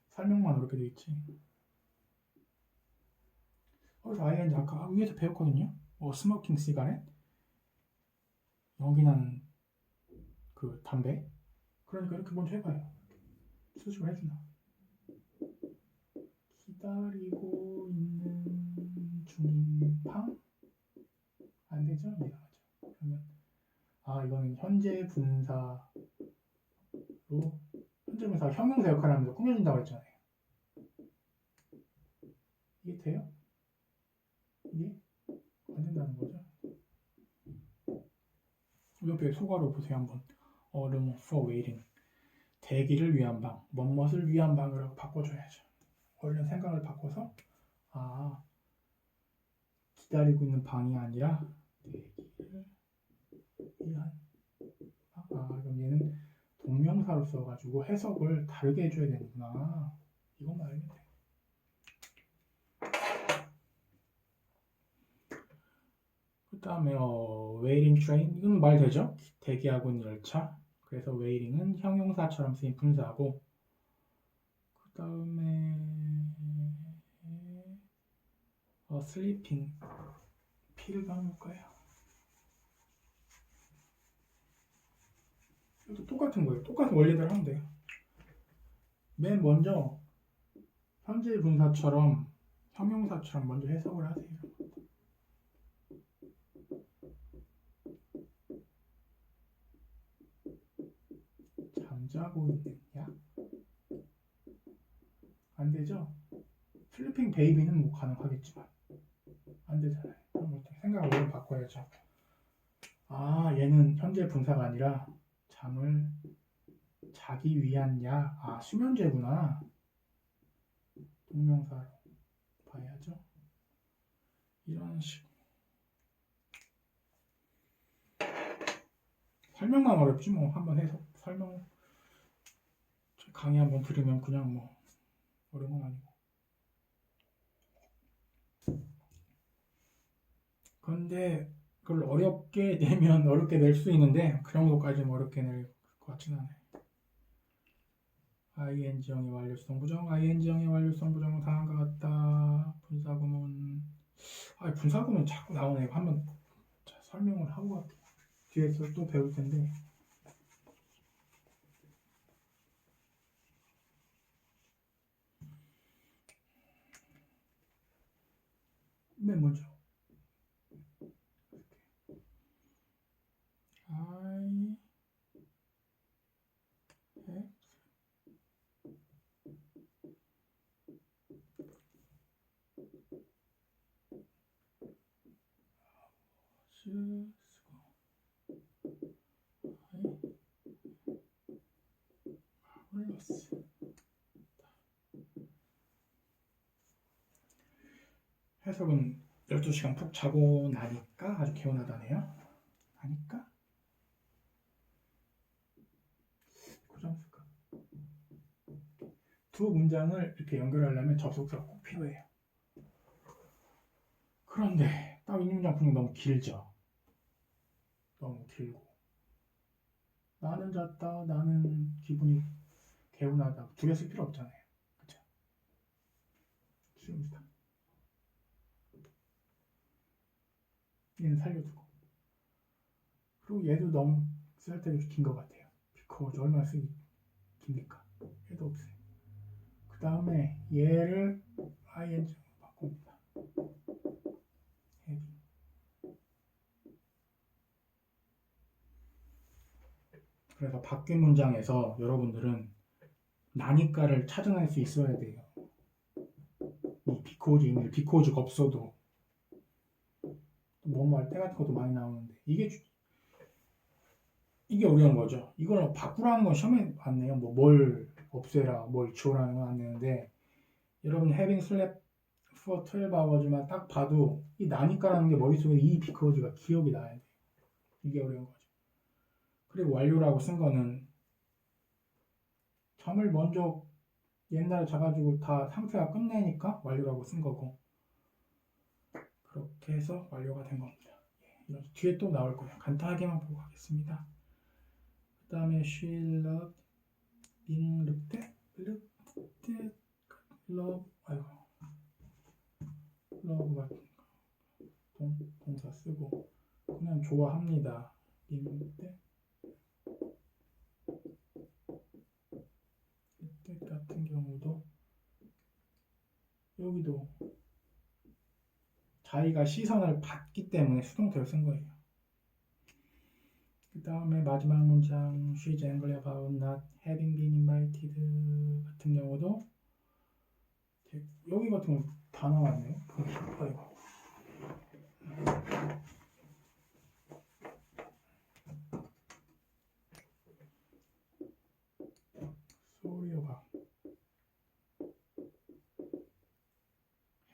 A: 설명만 어렵게 돼 있지. ing 아까 위에서 배웠거든요. 스모킹 시가렛 연기나는 그 담배. 그러니까 이렇게 먼저 해봐요. 수식을 해주나. 기다리고 있는 중인 방? 안 되죠? 이상하죠. 그러면 이거는 현재 분사로 현재 분사가 형용사 역할을 하면서 꾸며진다고 했잖아요. 이게 돼요? 이게 안 된다는 거죠. 옆에 소괄호 보세요 한번. room for waiting. 대기를 위한 방, 뭐뭇을 위한 방으로 바꿔줘야죠. 원래 생각을 바꿔서 기다리고 있는 방이 아니라 대기를 위한 방. 그럼 얘는 동명사로 써가지고 해석을 다르게 해줘야 되는구나. 이것만 알면 돼. 그 다음에 waiting train 이건 말 되죠? 대기하고 있는 열차. 그래서 waiting은 형용사처럼 쓰인 분사하고 그 다음에 sleeping P를 넣어볼까요? 이것도 똑같은 거예요. 똑같은 원리대로 하면 돼요. 맨 먼저 현재 분사처럼 형용사처럼 먼저 해석을 하세요. 잠자고 있는 약? 안 되죠? 슬리핑 베이비는 뭐 가능하겠지만 안 되잖아요. 그럼 생각을 좀 바꿔야죠. 얘는 현재 분사가 아니라 잠을 자기 위한 약. 수면제구나. 동명사로 봐야죠. 이런 식으로. 설명만 어렵지 뭐. 한번 해서 설명 강의 한번 들으면 그냥 뭐 어려운 건 아니고. 그런데 그걸 어렵게 내면 어렵게 낼 수 있는데 그 정도까지는 어렵게 낼 것 같지는 않아요. ing형의 완료성 부정, ing형의 완료성 부정은 다음과 같다. 분사구문. 분사구문 자꾸 나오네. 한번 설명을 하고 갈게요. 뒤에서 또 배울 텐데. 맨 먼저 I 쓰고 플러스 해석은 12시간 푹 자고 나니까 아주 개운하다네요. 나니까? 고장 쓸까? 두 문장을 이렇게 연결하려면 접속사가 꼭 필요해요. 그런데 딱 이 문장 분위기 너무 길죠? 너무 길고 나는 잤다, 나는 기분이 개운하다 두 개 쓸 필요 없잖아요. 그쵸? 쉬웁니다. 얘는 살려두고 그리고 얘도 너무 쓸데없이 긴 것 같아요. because 얼마나 쓰기 깁니까? 얘도 없어요. 그 다음에 얘를 ing로 바꿉니다. having. 그래서 바뀐 문장에서 여러분들은 나니까를 찾아낼 수 있어야 돼요. 이 because 있는 because가 없어도 뭐뭐 할 때 같은 것도 많이 나오는데 이게 어려운 거죠. 이걸 바꾸라는 건 시험에 안 내요. 뭐 뭘 없애라, 뭘 지워라는 건 안 내는데 여러분 having slept for 12hours만 딱 봐도 이 나니까라는 게 머릿속에 이 because가 기억이 나야 돼요. 이게 어려운 거죠. 그리고 완료라고 쓴 거는 잠을 먼저 옛날에 자가지고 다 상태가 끝내니까 완료라고 쓴 거고 그렇게 해서 완료가 된 겁니다. 뒤에 또 나올 거예요. 간단하게만 보고 가겠습니다. 그 다음에 she loved being looked at, love, love 같은 동사 쓰고 그냥 좋아합니다. being looked at, 같은 경우도 여기도 자기가 시선을 받기 때문에 수동태를 쓴 거예요. 그 다음에 마지막 문장 she's angry about not having been invited 같은 경우도 여기 같은 경우 다 나왔네요. 아이고. sorry about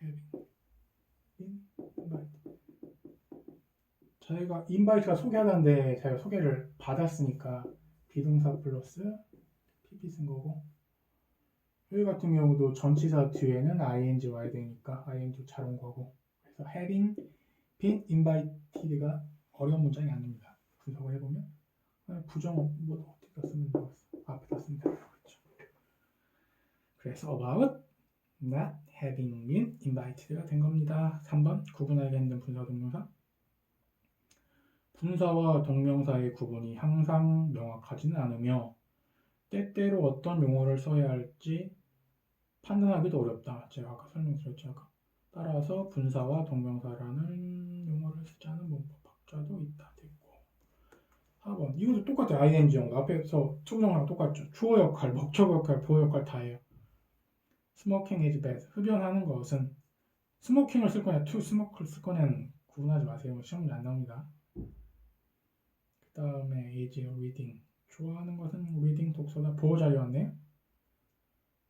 A: having been invited. 자기가 인바이트가 소개하다는데 자기가 소개를 받았으니까 비동사 플러스 pp 쓴 거고 여기 같은 경우도 전치사 뒤에는 ing 와야 되니까 ing 잘 온 거고 그래서 having been invited가 어려운 문장이 아닙니다. 분석을 해보면 부정 뭐 어디다 쓰면 나왔어 앞에다 쓰면 되겠죠. 그래서 about not having been invited가 된 겁니다. 3번 구분하기 힘든 분사 동명사 분사와 동명사의 구분이 항상 명확하지는 않으며 때때로 어떤 용어를 써야 할지 판단하기도 어렵다. 제가 아까 설명드렸죠. 따라서 분사와 동명사라는 용어를 쓰지 않은 문법 박자도 있다. 됐고 4번 이것도 똑같아요. ing형 앞에서 투부정랑 똑같죠. 주어 역할, 목적 역할, 보호 역할 다 해요. smoking is bad. 흡연하는 것은 스모킹을 쓸 거냐 to smoke를 쓸 거냐는 구분하지 마세요. 시험이 안 나옵니다. 그 다음에 is reading 좋아하는 것은 reading 독서다. 보호자료였네요.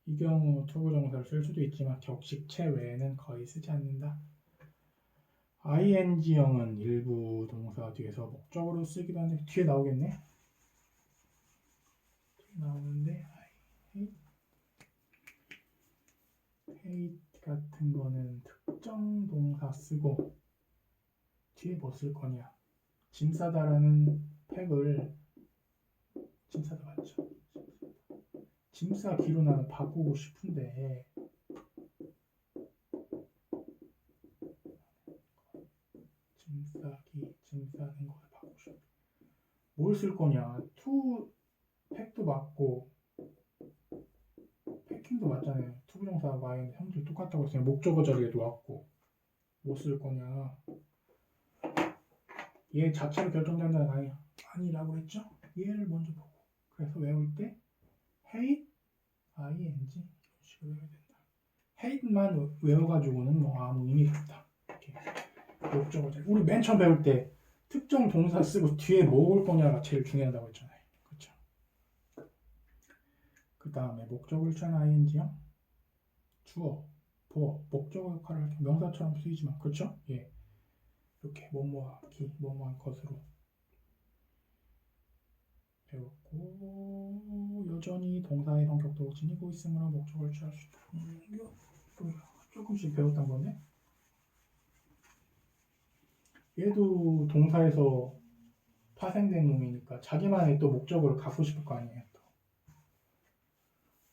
A: 이 경우 투부정사를 쓸 수도 있지만 격식체 외에는 거의 쓰지 않는다. ing형은 일부 동사 뒤에서 목적으로 쓰기도 하는데 뒤에 나오겠네. 뒤에 나오는데 hate 같은 거는 특정 동사 쓰고 뒤에 뭐 쓸 거냐. 짐 싸다라는 팩을 짐 싸다 맞죠? 짐 싸기로 나는 바꾸고 싶은데 짐 싸는 거에 바꾸고 싶어. 뭘 쓸 거냐? 투 팩도 맞고 패킹도 맞잖아요. 투부정사하고 아이엔지 성질 똑같다고 했으니 목적어 자리에도 왔고 뭐 쓸 거냐? 얘 자체로 결정된다는 아니라고 했죠? 얘를 먼저 보고 그래서 외울 때 hate, ing 이런 식으로 외워야 된다. hate만 외워가지고는 뭐 아무 의미가 없다. 이렇게 목적어 자리. 우리 맨 처음 배울 때 특정 동사 쓰고 뒤에 뭐 올 거냐가 제일 중요하다고 했잖아요. 그렇죠? 그 다음에 목적을 취한 ing요. 주어, 보어, 목적어 역할을 할 때 명사처럼 쓰이지만 그렇죠? 예. 이렇게 뭐뭐하기, 뭐뭐한 것으로 배웠고 여전히 동사의 성격도 지니고 있으므로 목적을 취할 수 있다. 이거 조금씩 배웠던 건데 얘도 동사에서 파생된 놈이니까 자기만의 또 목적어를 갖고 싶을 거 아니에요. 또.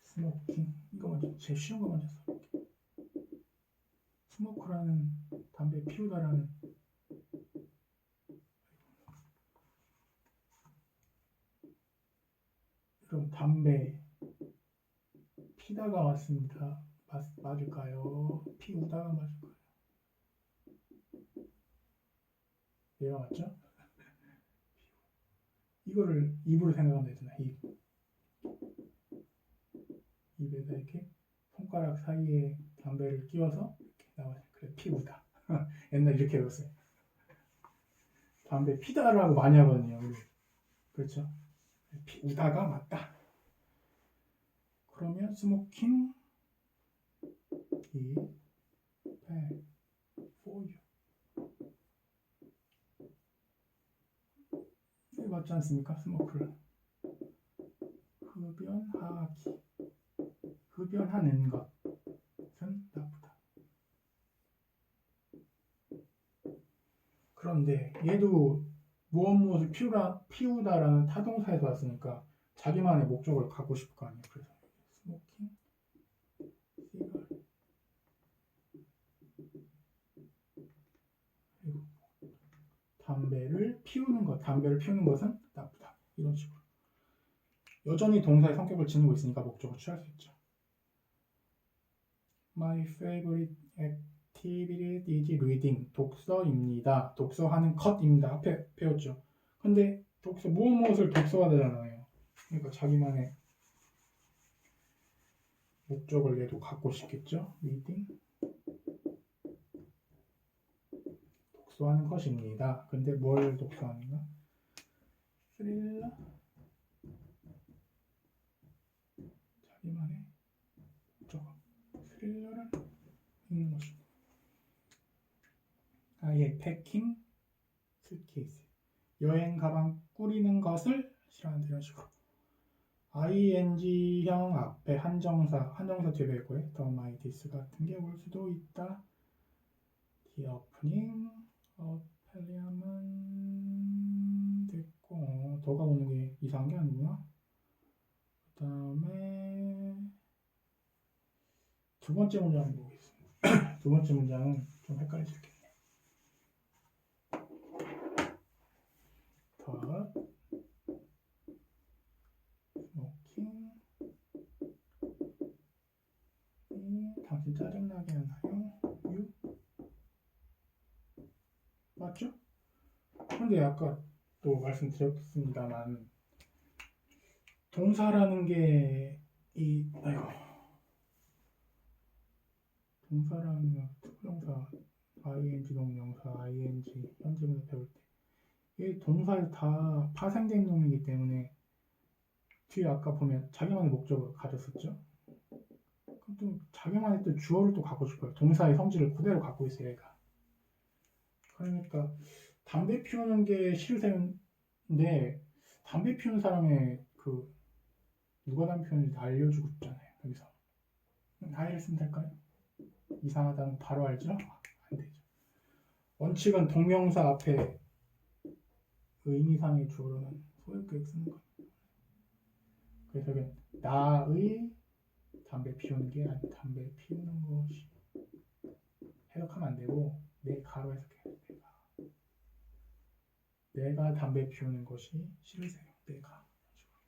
A: 스모킹 이거 먼저 제일 쉬운 거 먼저 써볼게. 스모크라는 담배 피우다라는 그럼 담배 피다가 왔습니다. 맞을까요? 피우다가 맞을까요? 얘가 맞죠? 이거를 입으로 생각하면 되잖아. 입에다 이렇게 손가락 사이에 담배를 끼워서 이렇게 나와요. 그래 피우다. 옛날 이렇게 배웠어요. 담배 피다라고 많이 하거든요. 우리. 그렇죠? 피우다가 맞다. 그러면 스모킹 이 bad for you. 이거 맞지 않습니까? 스모크를 흡연하기 흡연하는 것은 나쁘다. 그런데 얘도 무엇을 피우다라는 타동사에서 왔으니까 자기만의 목적을 갖고 싶을 거 아니에요. 그래서 스모킹 시갈 그리고 담배를 피우는 것은 나쁘다. 이런 식으로 여전히 동사의 성격을 지니고 있으니까 목적을 취할 수 있죠. My favorite activity is reading. 독서입니다. 독서하는 것입니다. 앞에 배웠죠. 근데 무엇을 독서하잖아요. 그러니까 자기만의 목적을 얘도 갖고 싶겠죠. reading. 독서하는 것입니다. 근데 뭘 독서하는가? 스릴러. 자기만의 목적. 스릴러를 읽는 것입니다. 아예 패킹 수트케이스. 여행 가방 꾸리는 것을 싫어하는 이런 식으로. ing형 앞에 한정사 뒤에 배고에 the my this 같은 게 올 수도 있다. the opening 펠리함은 됐고 더가 오는 게 이상한 게 아니구나. 그 다음에 두 번째 문장을 보겠습니다. 두 번째 문장은 좀 헷갈릴 수 있겠네. 더 스모킹 당신 짜증나게 하나요? 유 맞죠? 근데 아까 또 말씀드렸습니다만 동사라는 게 동사라는 건 특정사 ing 동명사 ing 현재분을 배울 때 이 동사에 다 파생된 놈이기 때문에 뒤에 아까 보면 자기만의 목적을 가졌었죠. 그럼 또 자기만의 또 주어를 또 갖고 싶어요. 동사의 성질을 그대로 갖고 있어요. 얘가. 그러니까 담배 피우는 게 싫으세요인데 담배 피우는 사람의 누가 담배 피우는지 다 알려주고 있잖아요. 여기서 아이를 쓰면 될까요? 이상하다는 거 바로 알죠? 안 되죠. 원칙은 동명사 앞에 의미상의 주어로는 소유격 쓰는 거. 그래서 나의 담배 피우는 게 아니 담배 피우는 것이 해석하면 안 되고 내가로 해석해요. 내가 담배 피우는 것이 싫으세요. 내가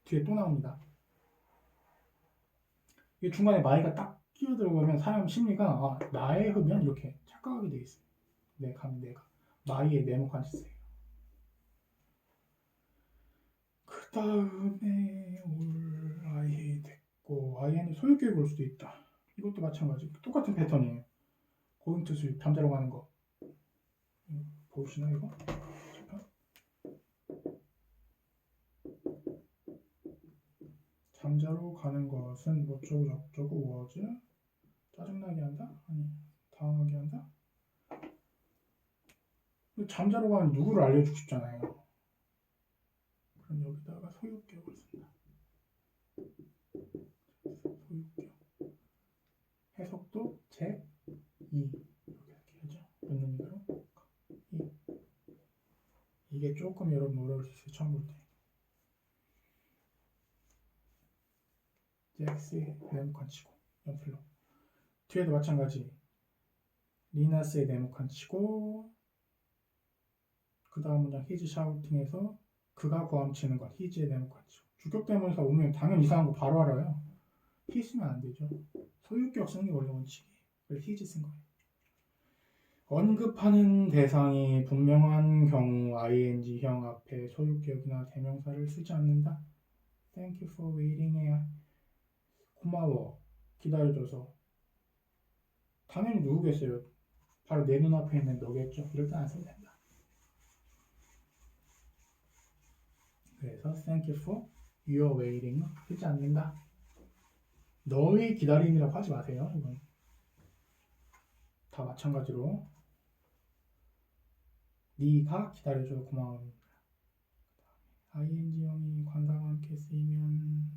A: 뒤에 또 나옵니다. 이 중간에 마이가 딱 끼어들어가면 사람 심리가 나의 흡연 이렇게 착각하게 돼 있어요. 내가 마이의 네모칸 짓이에요. 그 다음에 올 아이 됐고 아이는 소유교육 올 수도 있다. 이것도 마찬가지. 똑같은 패턴이에요. 고인트 수입 잠자러 가는 거 보이시나 이거? 잠자러 가는 것은 뭐쩌고 저쩌고 was 짜증나게 한다? 아니 당황하게 한다? 잠자러 가는 누구를 알려주고 싶잖아요. 그럼 여기다가 소유격을 쓴다. 소유격 해석도 제 2 이렇게 하죠. 있는 이대로 이게 조금 여러분 어려울 수 있어요. 처음 볼 때. 잭스의 네모칸 치고 연필로 뒤에도 마찬가지 리나스의 네모칸 치고 그 다음 문장 히즈 샤우팅에서 그가 고함 치는 것 히즈의 네모칸 치고 주격대명사 오면 당연히 이상한 거 바로 알아요. 히 쓰면 안 되죠. 소유격 쓰는 게 원래 원칙이에요. 그래서 히즈 쓴 거예요. 언급하는 대상이 분명한 경우 ing형 앞에 소유격이나 대명사를 쓰지 않는다. Thank you for waiting 해야 고마워 기다려줘서 당연히 누구겠어요. 바로 내 눈앞에 있는 너겠죠. 이럴 때 안 써도 된다. 그래서 thank you for your waiting은 쓰지 않는다. 너의 기다림이라고 하지 마세요. 이건 다 마찬가지로 네가 기다려줘서 고마워합니다. ing형이 관사와 함께 쓰이면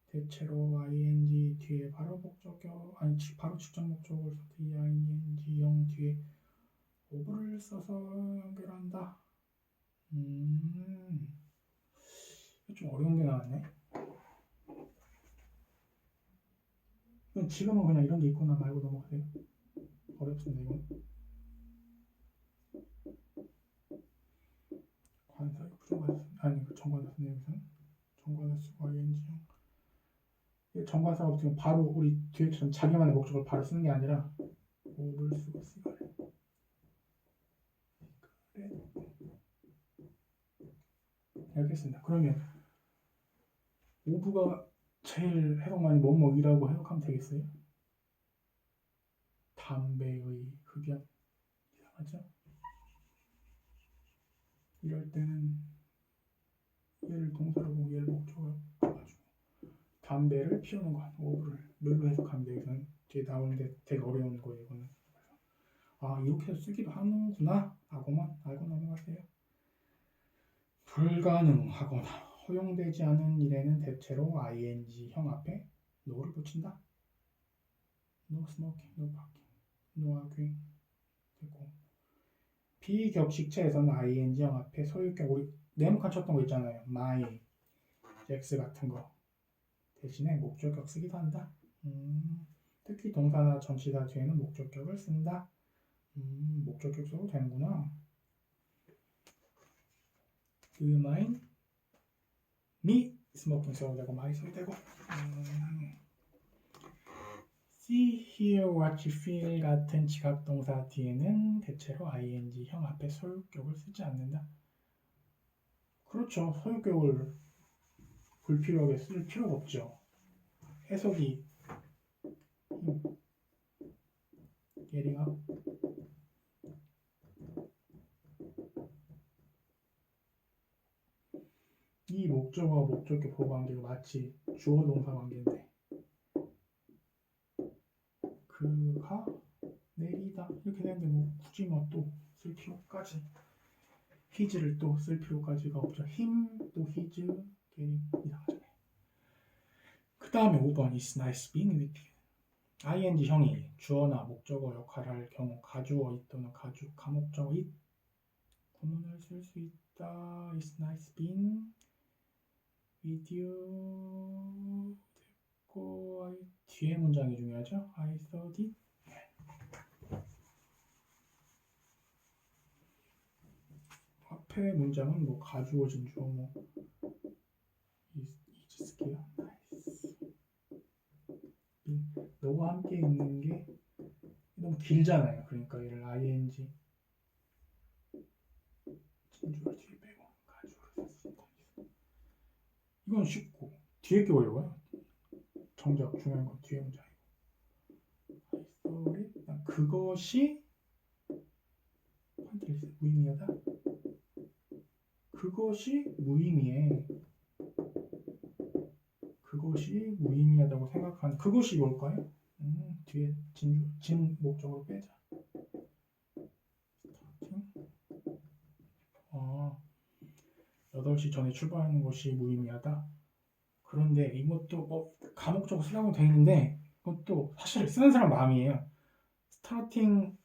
A: 대체로 ing 뒤에 바로 목적격 아니 바로 직접 목적을 써서 이 ing형 뒤에 오브를 써서 연결한다. 좀 어려운 게 나왔네. 지금은 그냥 이런 게 있구나 말고 넘어가세요. 어렵습니다 이건. 관사 부정관사 아니 정관사 쓰네요. 여기서는 정관사 쓰고 ing형 정관사가 어떻게 바로 우리 뒤에처럼 자기만의 목적을 바로 쓰는 게 아니라 오브를 쓰고 쓰고 그래 이렇게 했습니다. 그러면 오브가 제일 해석 많이 뭐뭐이라고 해석하면 되겠어요? 담배의 흡연 이상하죠? 이럴 때는 얘를 동사로 보고 얘를 목적으로 가지고 담배를 피우는 것 오브를 뭘로 해석하면 되겠어요? 뒤에 나오는데 되게 어려운 거예요 이거는. 이렇게 해서 쓰기도 하는구나 라고만 알고 넘어가세요. 불가능하거나 허용되지 않은 일에는 대체로 ing형 앞에 no를 붙인다. No smoking, no parking, no arguing 됐고 비격식체에서는 ing형 앞에 소유격 우리 네모칸 쳤던 거 있잖아요. my, x 같은 거 대신에 목적격 쓰기도 한다. 특히 동사나 전치사 뒤에는 목적격을 쓴다. 목적격 써도 되는구나. Do you mind? me smoking 써도 되고 my 써도 되고 see, hear, watch, feel 같은 지각동사 뒤에는 대체로 ing형 앞에 소유격을 쓰지 않는다. 그렇죠. 소유격을 불필요하게 쓸 필요가 없죠. 해석이 getting up 이 목적어와 목적격 보호 관계가 마치 주어 동사 관계인데 그가 내리다 이렇게 되는데 뭐 굳이 뭐 또 쓸 필요까지 히즈를 또 쓸 필요까지가 없죠. him 또 his getting 이상하잖아요. 그 다음에 5번 is nice being with you. ing형이 주어나 목적어 역할을 할 경우 가주어 it 또는 가목적어 it 구문을 쓸 수 있다. is nice being 비디오 됐고 뒤에 문장이 중요하죠. I saw it. 앞에 문장은 뭐 가주어진 주어 뭐 이지스키야. 나이스. 너와 함께 있는 게 너무 길잖아요. 그러니까 얘를 ing 진주를 뒤에 빼고 가주어를 썼습니다. 이건 쉽고 뒤에 게 어려워요. 정작 중요한 건 뒤에 문장이고. I saw it. 그것이 무의미하다. 그것이 무의미해. 그것이 무의미하다고 생각하는 그것이 뭘까요? 뒤에 진 목적으로 빼자. 아, 8시 전에 출발하는 것이 무의미하다. 그런데 이것도 가목적으로 쓰라고 되어 있는데 이것도 사실 쓰는 사람 마음이에요. Starting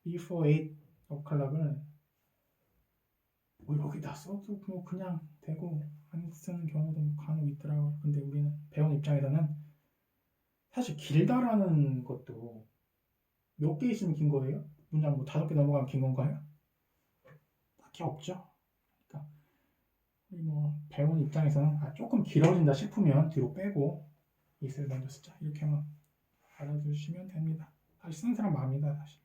A: before 8 o'clock을 여기다 써도 뭐 그냥 되고 안 쓰는 경우도 간혹 있더라고요. 근데 우리는 배운 입장에서는 사실 길다라는 것도 몇 개 있으면 긴 거예요? 문장 뭐 5개 넘어가면 긴 건가요? 딱히 없죠. 그러니까 뭐 배운 입장에서는 조금 길어진다 싶으면 뒤로 빼고 it을 먼저 쓰자 이렇게만 알아두시면 됩니다. 사실 쓰는 사람 마음이다 사실.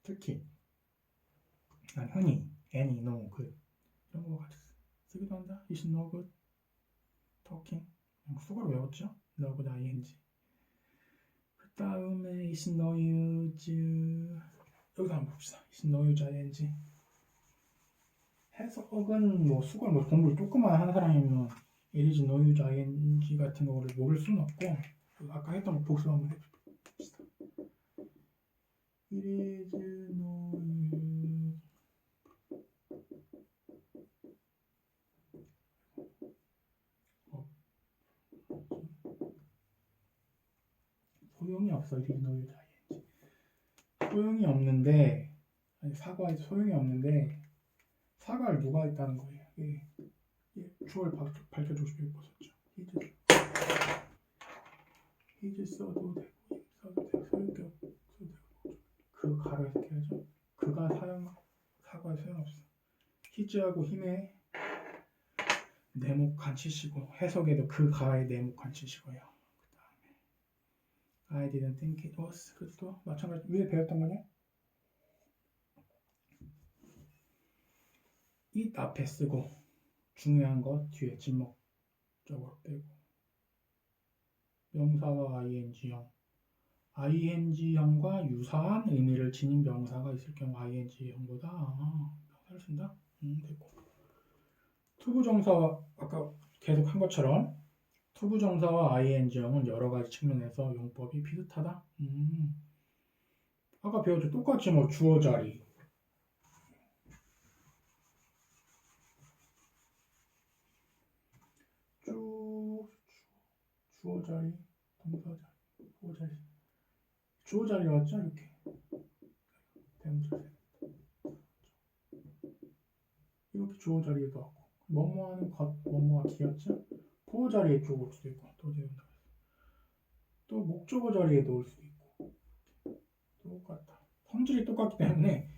A: 특히 난 흔히 any, no, good 이런 거 같이 쓰기도 한다. is no good talking 수거로 외웠죠? no good ing. 그 다음에 is no use 여기서 한번 봅시다. is no use ing. 해석은 뭐 수거를 뭐 공부를 조금만 하는 사람이면 it is no use ing 같은 거를 모를 수는 없고 아까 했던 거 복습 한번 해봅시다. it is no use 소용이 없어. it is no use ing. 소용이 없는데 아니 사과에 소용이 없는데 사과를 누가 했다는 거예요. 주어를 밝혀주고 싶게 벗었죠. 히즈 써도 되고 써도 되고 소용도 없고 그 가로 해석해야죠. 그가 사과에 소용없어. 히즈하고 힘에 네모 간치시고 해석에도 그 가에 네모 간치시고요. 그 다음에 I didn't think it was. 그것도 마찬가지 위에 배웠던 거냐? it 앞에 쓰고 중요한 것 뒤에 진목적으로 빼고 명사와 ing형 ing형과 유사한 의미를 지닌 명사가 있을 경우 ing형보다 명사를 쓴다? 됐고 투부정사와 아까 계속 한 것처럼 투부정사와 ing형은 여러 가지 측면에서 용법이 비슷하다? 아까 배웠죠? 똑같이 뭐 주어 자리 주어 자리, 동사 자리, 주어 자리. 주어 자리 왔죠? 이렇게. 대문자 이렇게 주어 자리에도 왔고. 뭐뭐하는 것, 뭐뭐가 기였죠? 보호 자리에 쭉 올 수도 있고. 또 목적어 자리에 놓을 수도 있고. 똑같다. 성질이 똑같기 때문에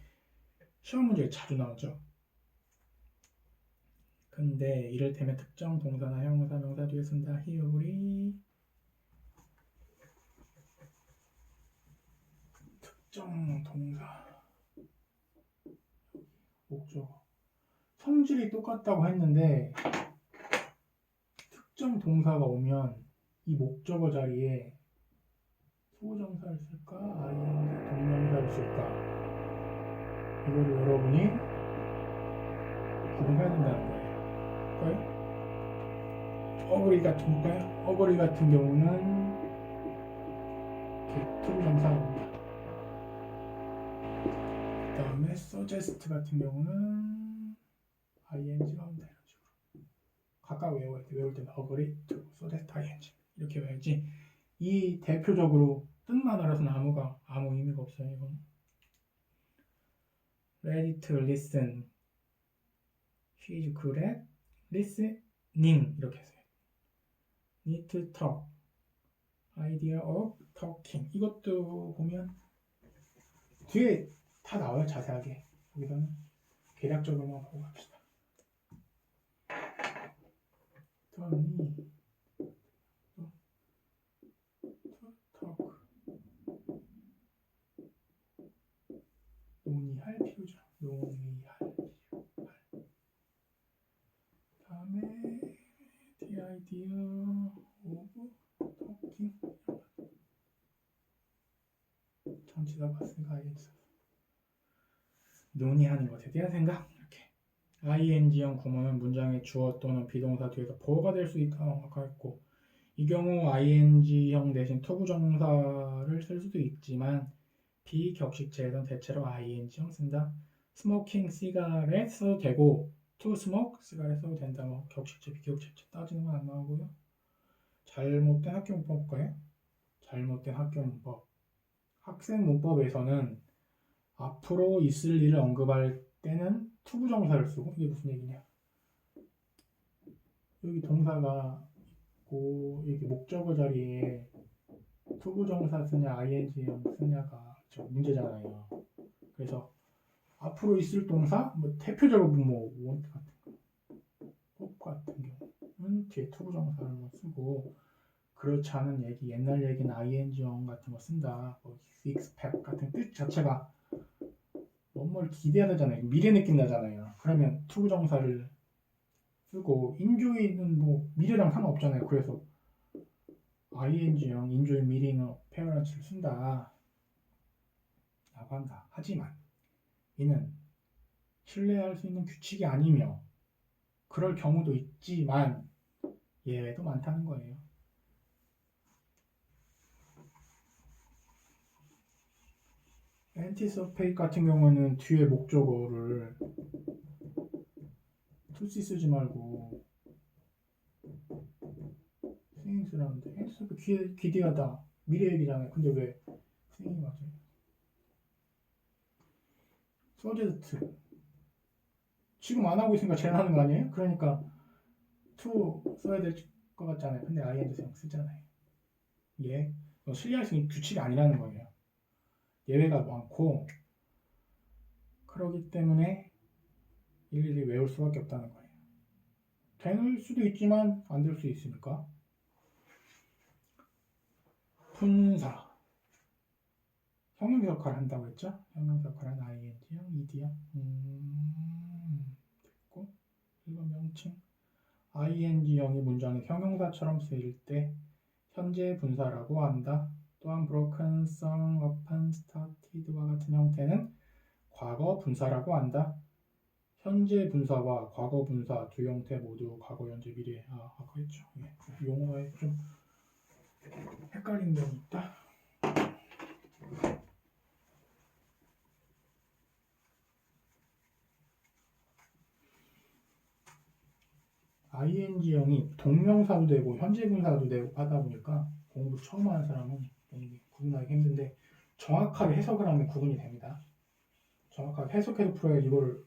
A: 시험 문제에 자주 나오죠. 근데 이를테면 특정 동사나 형용사, 명사 뒤에 쓴다. 히어리 특정 동사 목적어 성질이 똑같다고 했는데 특정 동사가 오면 이 목적어 자리에 수정사를 쓸까? ing 동명사를 쓸까? 이거를 여러분이 구분해야 된다는 거예요. 어거리 같은 건가요? 어거리 같은 경우는 투부정사입니다. 그 다음에 suggest 같은 경우는 ing가 온다 이런 식으로 각각 외워야 돼. 외울 때는 어거리, to, suggest, ing 이렇게 외워야지. 이 대표적으로 뜻만 알아서는 아무 의미가 없어요. 이건 ready to listen, She is good at listening 이렇게 했어요. Need to talk. Idea of talking. 이것도 보면 뒤에 다 나와요. 자세하게. 여기서는 개략적으로만 보고 갑시다. Tony talk. 논의할 필요죠. 논의할. 다음에 the idea of talking. 전치사 봤으니까 알겠어. 논의하는 것에 대한 생각. 이렇게 ing형 구문은 문장의 주어 또는 비동사 뒤에서 보어가 될 수 있다고 했고, 이 경우 ing형 대신 투부정사를 쓸 수도 있지만 비격식체에선 대체로 ing형 쓴다. smoking cigarette 써도 되고 to smoke cigarette 써도 된다. 뭐 격식체 비격식체 따지는 건 안 나오고요. 잘못된 학교 문법 볼까요? 잘못된 학교 문법. 학생 문법에서는 앞으로 있을 일을 언급할 때는 투부정사를 쓰고, 이게 무슨 얘기냐? 여기 동사가 있고 여기 목적어 자리에 투부정사 쓰냐 ing형 쓰냐가 문제잖아요. 그래서 앞으로 있을 동사, 뭐 대표적으로 뭐 want 같은 거, hope 같은 경우는 뒤에 투부정사를 쓰고, 그렇지 않은 얘기, 옛날 얘기는 ing형 같은 거 쓴다. 뭐 expect 같은 뜻 자체가 뭐를 기대하잖아요. 미래 느낌 나잖아요. 그러면 투부정사를 쓰고, enjoy는 뭐 미래랑 상관없잖아요. 그래서 ing형 enjoy meeting parents를 쓴다 라고 한다. 하지만 이는 신뢰할 수 있는 규칙이 아니며 그럴 경우도 있지만 예외도 많다는 거예요. anticipate 같은 경우는 뒤에 목적어를 to see 쓰지 말고 think 쓰라는데, anticipate 기대하다 미래 얘기잖아요. 근데 왜 think이 맞아요? suggest 지금 안 하고 있으니까 제일 하는 거 아니에요? 그러니까 to 써야 될 것 같잖아요. 근데 ing형 쓰잖아요. 예, 신뢰할 수 있는 규칙이 아니라는 거예요. 예외가 많고 그러기 때문에 일일이 외울 수밖에 없다는 거예요. 될 수도 있지만 안 될 수 있으니까. 분사 형용사 역할을 한다고 했죠? 형용사 역할은 ing형, ed형. 됐고 1번 명칭. ing형이 문장의 형용사처럼 쓰일 때 현재 분사라고 한다. 또한 broken, sung, open, started와 같은 형태는 과거 분사라고 한다. 현재 분사와 과거 분사 두 형태 모두 과거, 현재, 미래. 아까 했죠. 예. 용어에 좀 헷갈린 점이 있다. ing형이 동명사도 되고 현재 분사도 되고 하다 보니까 공부 처음 하는 사람은 구분하기 힘든데 정확하게 해석을 하면 구분이 됩니다. 정확하게 해석해서 풀어야 이걸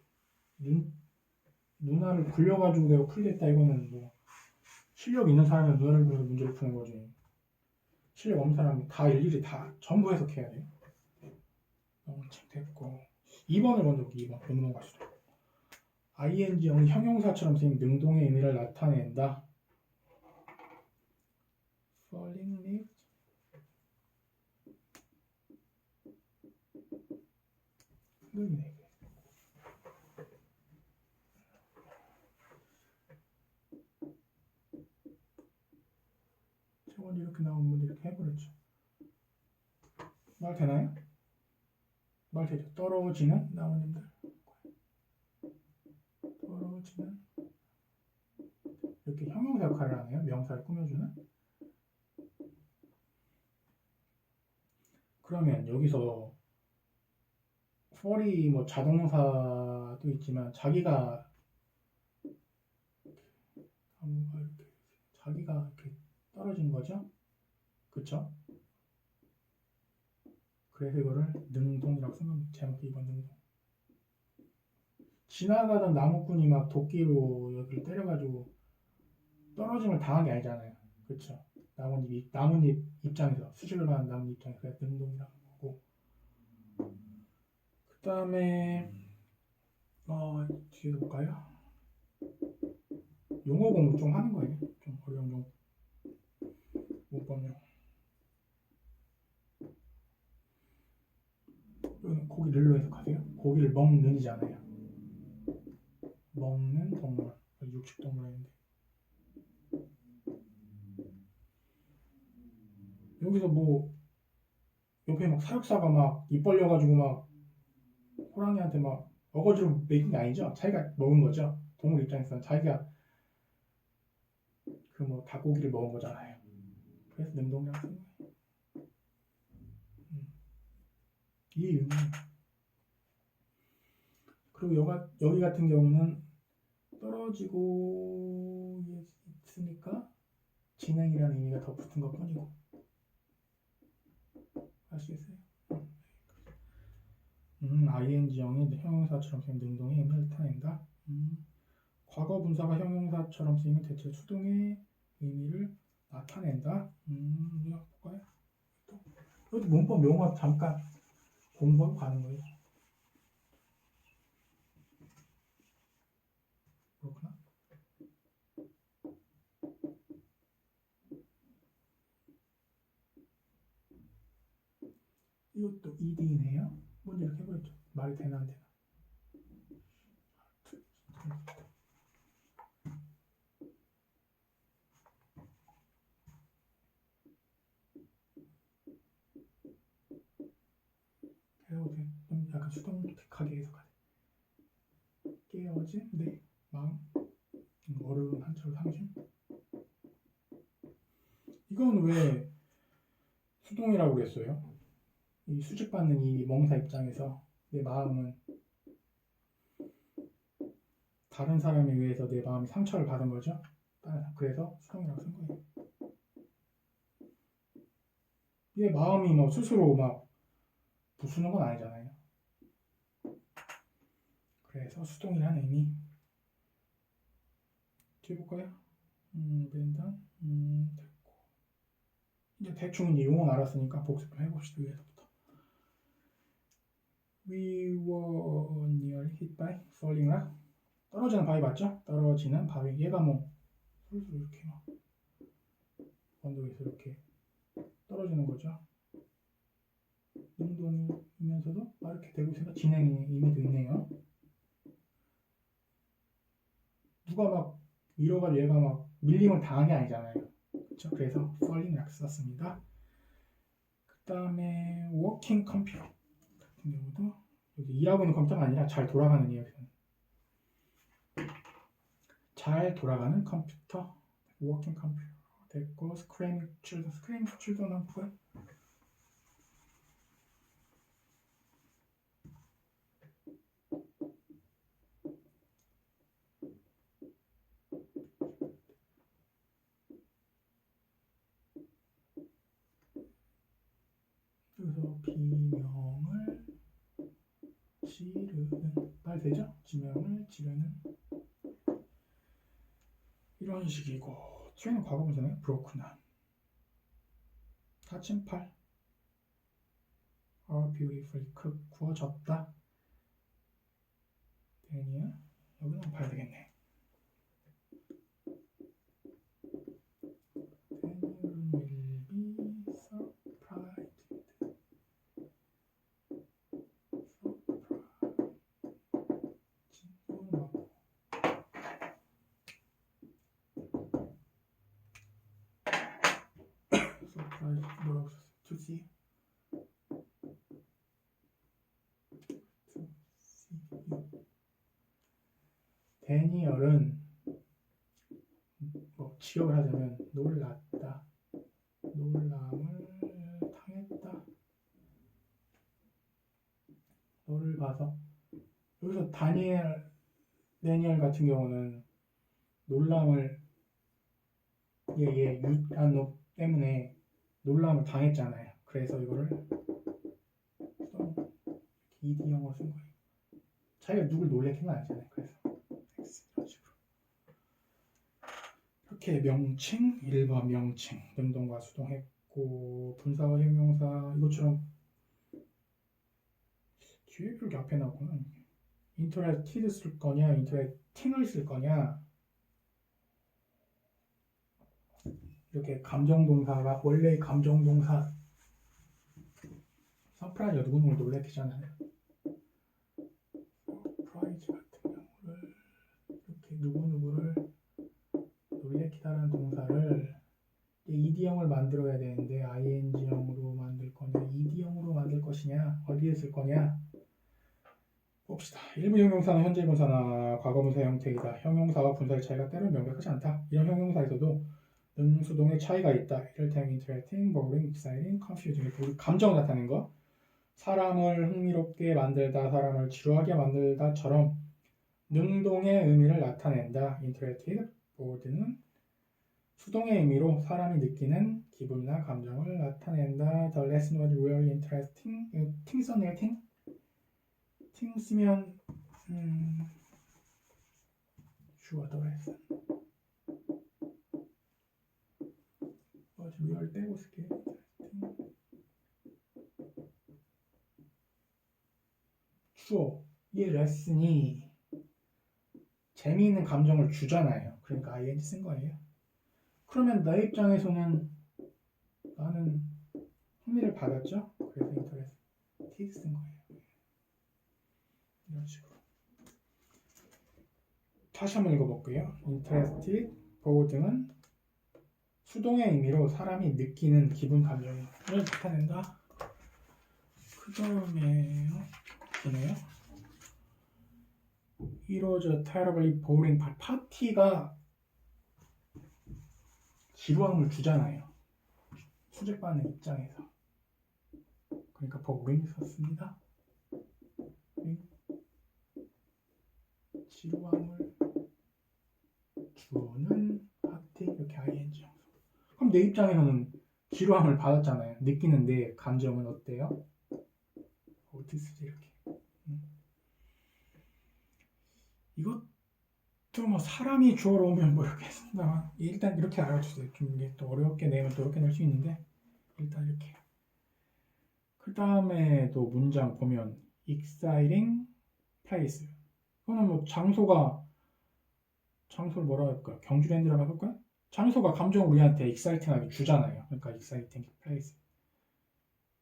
A: 눈알을 굴려가지고 내가 풀겠다 이거는 뭐 실력 있는 사람은 눈알을 굴려서 문제를 푸는 거지. 실력 없는 사람은 다 일일이 다 전부 해석해야 돼요. 명칭 됐고 2번을 먼저 볼게요. 2번 능동 가시죠. ing형은 형용사처럼 쓰인 능동의 의미를 나타낸다. falling leaves 흔들리네. 저번 이렇게 나온 분들 이렇게 해버렸죠. 말 되나요? 말 되죠. 떨어지는 나무님들. 떨어지는 이렇게 형용사 역할을 하네요. 명사를 꾸며주는. 그러면 여기서 fall이 뭐 자동사도 있지만 자기가 이렇게 떨어진 거죠. 그쵸? 그래서 이거를 능동이라고 쓴 겁니다. 제목 2번 능동. 지나가던 나무꾼이 막 도끼로 여기를 때려가지고 떨어짐을 당한 게 아니잖아요. 그렇죠? 나뭇잎 입장에서 수직을 가는 나뭇잎 입장에서 그래서 능동이라는 거고. 그 다음에 뒤에 볼까요? 용어 공부 좀 하는 거예요. 좀 어려운 용어. 문법용. 여기는 고기를로 해석하세요. 고기를 먹는이잖아요. 먹는 동물. 육식 동물인데. 여기서 뭐 옆에 막 사육사가 막 입 벌려가지고 막 호랑이한테 막 어거지로 먹인 게 아니죠. 자기가 먹은 거죠. 동물 입장에서는 자기가 그 뭐 닭고기를 먹은 거잖아요. 그래서 능동이라고 쓰는 거예요. 이 의미. 그리고 여기 같은 경우는 떨어지고 있으니까 진행이라는 의미가 더 붙은 것 뿐이고. 아시겠어요? ing형이 형용사처럼 쓰이면 능동의 의미를 나타낸다. 과거 분사가 형용사처럼 쓰이면 대체 수동의 의미를 나타낸다. 이거 볼까요? 여기 문법 용어 잠깐 공부하고 가는 거예요. 그렇구나. 이것도 ED네요. 먼저 이렇게 해버렸죠. 말이 되나 안 되나. 해보세요. 좀 약간 수동적하게 해석하세요. 깨어진 내 마음. 어려운 한자로 상심. 이건 왜 수동이라고 그랬어요? 이 수집받는 이 멍사 입장에서 내 마음은 다른 사람에 의해서 내 마음이 상처를 받은 거죠. 그래서 수동이라고 쓴 거예요. 얘 마음이 뭐 스스로 막 부수는 건 아니잖아요. 그래서 수동이라는 의미. 뒤에 볼까요? 벤단 됐고. 이제 대충 이제 용어 알았으니까 복습을 해봅시다. 위에서부터. We were nearly hit by falling rock. 떨어지는 바위 맞죠? 떨어지는 바위. 얘가 뭐 슬슬 이렇게 막 언덕에서 이렇게 떨어지는 거죠. 능동이면서도 이렇게 되고 있으니까 진행의 의미도 있네요. 누가 막 밀어가지고 얘가 막 밀림을 당한 게 아니잖아요. 그렇죠? 그래서 falling rock 썼습니다. 그 다음에 working computer 같은 경우도 여기 일하고 있는 컴퓨터가 아니라 잘 돌아가는 이야기는 잘 돌아가는 컴퓨터 working computer 됐고 screaming children 뭐야? 여기서 비명을 지르는 말 되죠? 지명을 지르는 이런 식이고 뒤에는 과거 분사네요. 브로크나 다친 팔 are beautifully cooked 구워졌다. 데니야 여기는 봐야 되겠네. Daniel will be surprised. surprise 뭐라고 썼어요? To see. 데니얼은 뭐 직역을 하자면 놀랐다, 놀람을 당했다. 너를 봐서 여기서 데니얼 같은 경우는 놀람을 얘 유한 너 때문에 놀람을 당했잖아요. 그래서 이거를 ED형으로 쓴 거예요. 자기가 누굴 놀래킨 건 아니잖아요. 그래서 X 이런 식으로. 이렇게 명칭, 1번 명칭, 능동과 수동했고 분사와 형용사 이것처럼 뒤에 그렇게 앞에 나왔구나. interacted 쓸 거냐, interacting을 쓸 거냐. 이렇게 감정동사가 원래 감정동사 서프라이즈가 누구누구를 놀래키잖아요. 서프라이즈 같은 경우를 이렇게 누구누구를 놀래키다라는 동사를 ed형을 만들어야 되는데 ing형으로 만들 거냐, ed형으로 만들 것이냐, 어디에 쓸 거냐 봅시다. 일부 형용사는 현재 분사나 과거분사 형태이다. 형용사와 분사의 차이가 때로는 명백하지 않다. 이런 형용사에서도 능수동의 차이가 있다. 이를테면 interacting, boring, exciting, confusing. 우리 감정을 나타내는 거. 사람을 흥미롭게 만들다, 사람을 지루하게 만들다처럼 능동의 의미를 나타낸다. interacted, bored는 수동의 의미로 사람이 느끼는 기분이나 감정을 나타낸다. The lesson was really interesting. ting 썼네요. ting 쓰면 주어 the lesson. real 빼고 쓸게요. 주어 이 레슨이 재미있는 감정을 주잖아요. 그러니까 ing 쓴 거예요. 그러면 내 입장에서는 나는 흥미를 받았죠. 그래서 interested 쓴 거예요. 이런 식으로. 다시 한번 읽어볼게요. interested, bored는 수동의 의미로 사람이 느끼는 기분, 감정을 나타낸다. 그 다음에 보네요. It was a terribly boring party. 파티가 지루함을 주잖아요. 수집반의 입장에서. 그러니까 boring 썼습니다. 지루함을 주는 파티 이렇게 ing. 그럼 내 입장에서는 지루함을 받았잖아요. 느끼는데 감정은 어때요? 어떻게 쓰지 이렇게. 이것도 뭐 사람이 주어로 오면 뭐 이렇게 쓴다. 일단 이렇게 알아주세요. 좀 이게 또 어렵게 내면 또 어렵게 낼 수 있는데 일단 이렇게. 그 다음에도 문장 보면 exciting place. 그거는 뭐 장소를 뭐라고 할까요? 경주랜드라고 할까요? 장소가 감정을 우리한테 exciting하게 주잖아요. 그러니까 exciting place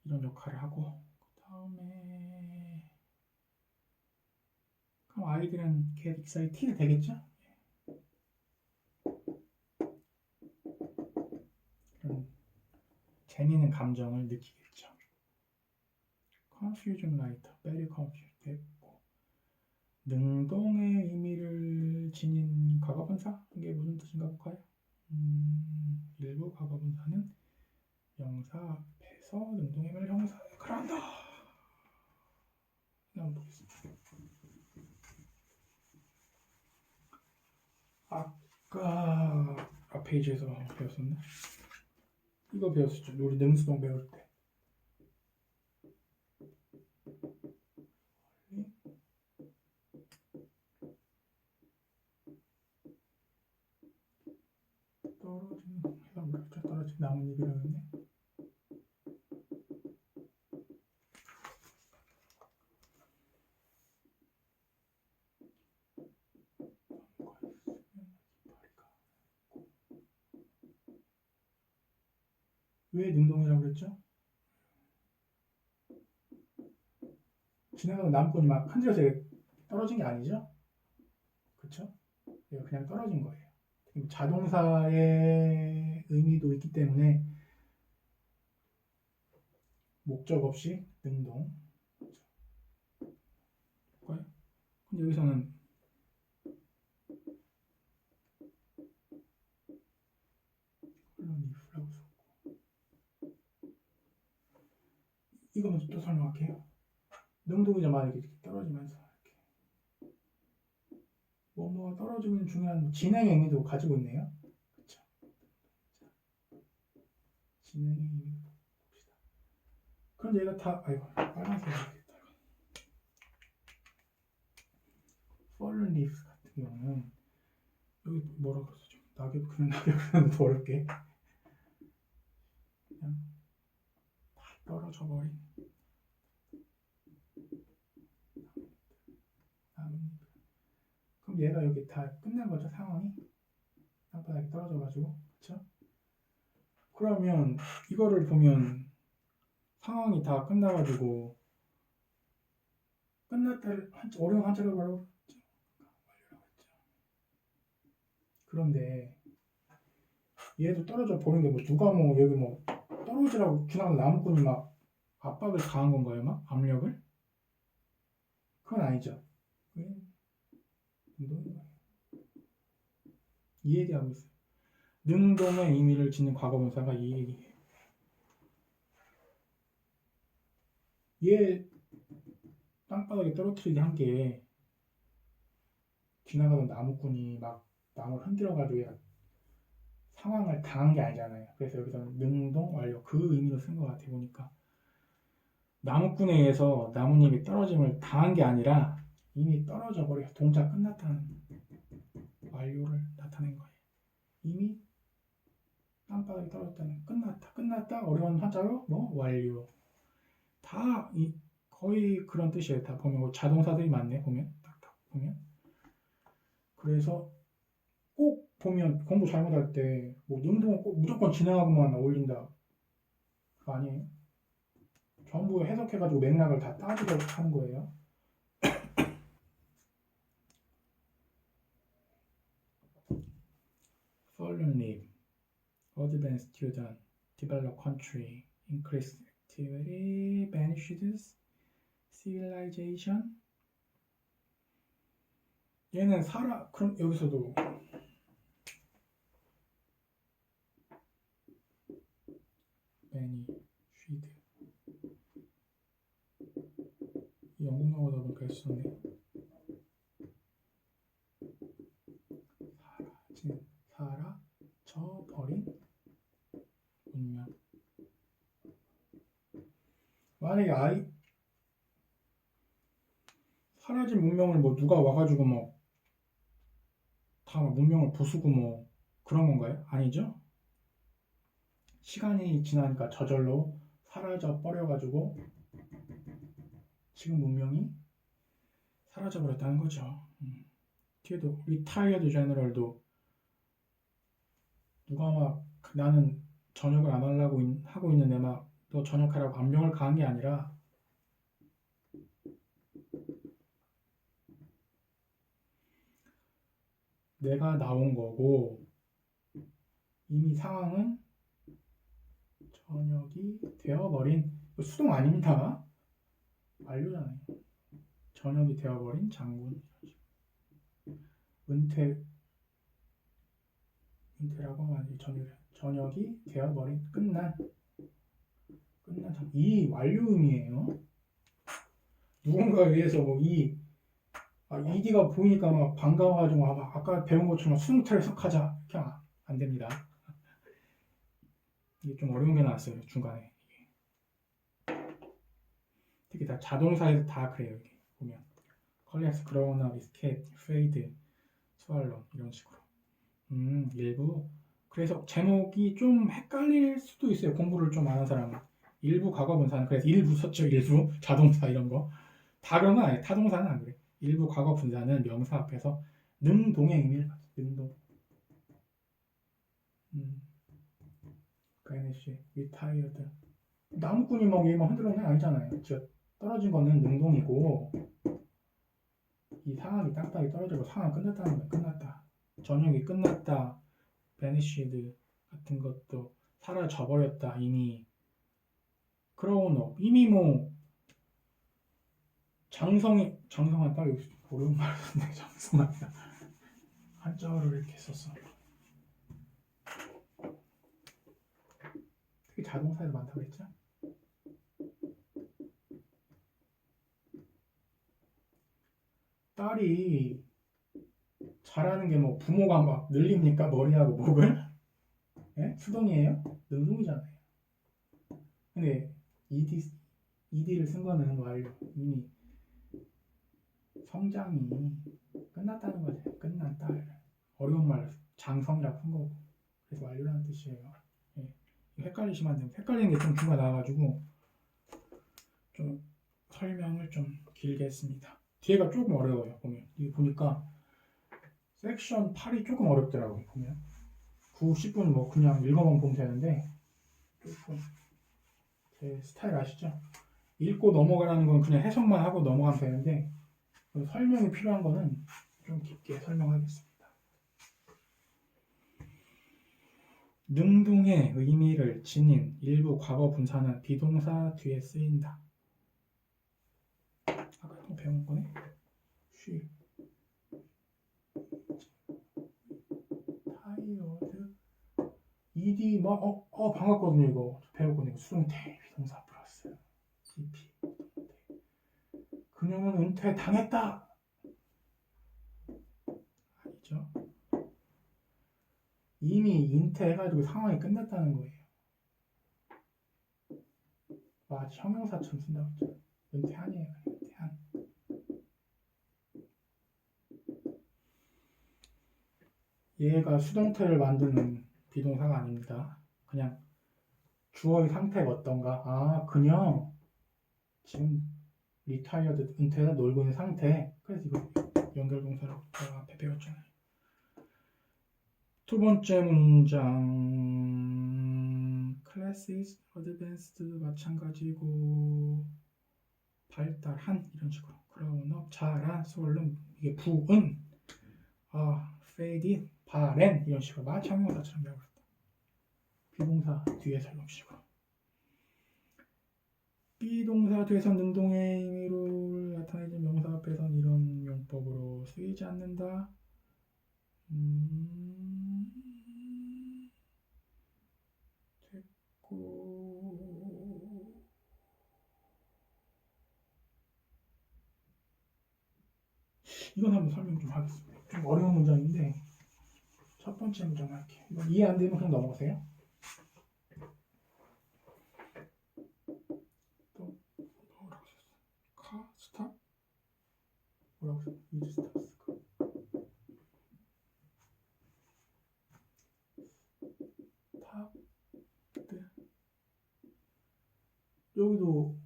A: 이런 역할을 하고 그 다음에 그럼 아이들은 get excited 되겠죠? 그런 재미있는 감정을 느끼겠죠. confusion later, very confused 됐고 능동의 의미를 지닌 과거분사 이게 무슨 뜻인가 볼까요? 일부 과거분사는 명사 앞에서 능동의 의미를 형사에 역할한다. 한번 보겠습니다. 아까 앞 페이지에서 배웠었나? 이거 배웠었죠. 우리 능수동 배울 때. 떨어진 나뭇잎이라고 했네. 왜 능동이라고 그랬죠? 지나가는 나무꾼이 막 흔들어서 떨어진 게 아니죠? 그쵸? 얘가 그냥 떨어진 거예요. 자동사의 의미도 있기 때문에 목적 없이 능동. 근데 여기서는 물론 if라고 썼고 이거는 또 설명할게요. 능동이자마자 이렇게 떨어지면서 이렇게 뭐뭐 떨어지면 중요한 진행의 의미도 가지고 있네요. 그렇죠? 진행의 의미도 봅시다. 그럼 얘가 다 아이고 빨간색이 같은 경우는 여기 뭐라고 써죠? 낙엽 그는 낙엽 그는 더 어렵게 그냥 다 떨어져 버린 나뭇잎. 그럼 얘가 여기 다 끝난 거죠, 상황이? 땅바닥에 떨어져가지고, 그쵸? 그러면 이거를 보면 상황이 다 끝나가지고 끝났다를 어려운 한자로 바로 완료라고 했죠. 그런데 얘도 떨어져 버리는데 뭐 누가 뭐 여기 뭐 떨어지라고 지나가는 나무꾼이 막 압박을 가한 건가요? 막 압력을? 그건 아니죠. 능동이 이 얘기하고 있어요. 능동의 의미를 짓는 과거분사가 이 얘기예요. 얘 땅바닥에 떨어뜨리게 한 게 지나가던 나무꾼이 막 나무를 흔들어가지고 상황을 당한 게 아니잖아요. 그래서 여기서는 능동 완료 그 의미로 쓴 것 같아 보니까 나무꾼에 의해서 나뭇잎이 떨어짐을 당한 게 아니라 이미 떨어져 버려 동작 끝났다는 완료를 나타낸 거예요. 이미 땅바닥에 떨어졌다는 끝났다 어려운 한자로 뭐 완료 다 거의 그런 뜻이에요. 다 보면 뭐 자동사들이 많네 보면 딱딱 보면 그래서 꼭 보면 공부 잘못할 때 뭐 능동은 꼭 무조건 진행하고만 어울린다 그거 아니에요. 전부 해석해가지고 맥락을 다 따지고 하는 거예요. Fallen leaf, advanced student, develop country, increase activity, vanishes, civilization. 얘는 그럼 여기서도 vanished. 영국 영어다 보니까 했었네. 사라져버린 문명. 만약에 사라진 문명을 뭐 누가 와가지고 뭐 다 문명을 부수고 뭐 그런 건가요? 아니죠? 시간이 지나니까 저절로 사라져 버려가지고 지금 문명이 사라져 버렸다는 거죠. 뒤에도 리타이어드 제너럴도 누가 막 나는 전역을 안 하려고 하고 있는데 막 너 전역하라고 압력을 가한 게 아니라 내가 나온 거고 이미 상황은 전역이 되어버린 수동 아닙니다. 완료잖아요. 전역이 되어버린 장군 은퇴라고 하면 전역이 되어버린 끝난 장군 이 완료 의미예요. 누군가에 의해서 뭐 ED가 보이니까 막 반가워가지고 막 아까 배운 것처럼 수능탈 해석하자 이렇게 안 됩니다. 이게 좀 어려운 게 나왔어요 중간에. 특히 다 자동사에서 다 그래요. 이게 보면 collapse, grown up, escape, fade, swallow 이런 식으로. 일부 그래서 제목이 좀 헷갈릴 수도 있어요. 공부를 좀 아는 사람은 일부 과거분사는 그래서 일부 썼죠. 일부 자동사 이런 거 다 그런 건 아니에요. 타동사는 안 그래. 일부 과거분사는 명사 앞에서 능동의 의미를 가져. 능동. 베니시, retired. 나무꾼이 막 얘만 흔들어낸 게 아니잖아요. 즉 떨어진 거는 능동이고 이 상황이 땅바닥에 떨어지고 상황 끝났다는 거야. 끝났다. 전역이 끝났다. 베니시드 같은 것도 사라져버렸다. 이미 그러고 이미 뭐 장성한 딱 여기 어려운 말인데 장성하다 한자어를 이렇게 썼어. 특히 자동사에서 많다고 했죠. 딸이 잘하는 게 뭐 부모가 막 늘립니까? 머리하고 목을? 예? 수동이에요? 능동이잖아요. 근데 ED를 쓴 거는 완료. 이미 성장이 끝났다는 거지. 끝났다. 어려운 말 장성이라고 쓴 거고. 그래서 완료라는 뜻이에요. 예. 헷갈리시면 안 됩니다. 헷갈리는 게 좀 중간 나와가지고 좀 설명을 좀 길게 했습니다. 뒤에가 조금 어려워요. 보면 이게 보니까 섹션 8이 조금 어렵더라고요. 보면 9, 10분 뭐 그냥 읽어만 보면 되는데 조금 제 스타일 아시죠? 읽고 넘어가라는 건 그냥 해석만 하고 넘어가면 되는데 설명이 필요한 거는 좀 깊게 설명하겠습니다. 능동의 의미를 지닌 일부 과거 분사는 비동사 뒤에 쓰인다. 아까 또 배운 거네? 쉬, 타이어드, ed, 반갑거든요. 이거 배웠거든요. 수동태 비동사 플러스 GP. 그녀는 은퇴 당했다. 아니죠. 이미 은퇴해가지고 상황이 끝났다는 거예요. 마치 형용사처럼 쓴다고 했죠. 은퇴한이에요. 은퇴한. 얘가 수동태를 만드는 비동사가 아닙니다. 그냥 주어의 상태가 어떤가? 아, 그녀 지금 리타이어드 은퇴해서 놀고 있는 상태. 그래서 이거 연결동사라고 제가 앞에 배웠잖아요. 두 번째 문장 classes advanced 마찬가지고 발달한 이런 식으로 grown up 자란 소름 이게 부은 faded 바랜 이런 식으로 마치 형용사처럼 배워버렸다. 비동사 뒤에서 이런 식으로 비동사 뒤에서 능동의 의미로 나타내는 명사 앞에선 이런 용법으로 쓰이지 않는다. 됐고 이건 한번 설명 좀 하겠습니다. 좀 어려운 문장인데 첫 번째 문장 할게요. 이건 이해 안 되면 그냥 넘어가세요. 또 뭐라고 썼어? 카? 스탑? 뭐라고 썼어? 이즈 스탑스 탑? 네. 여기도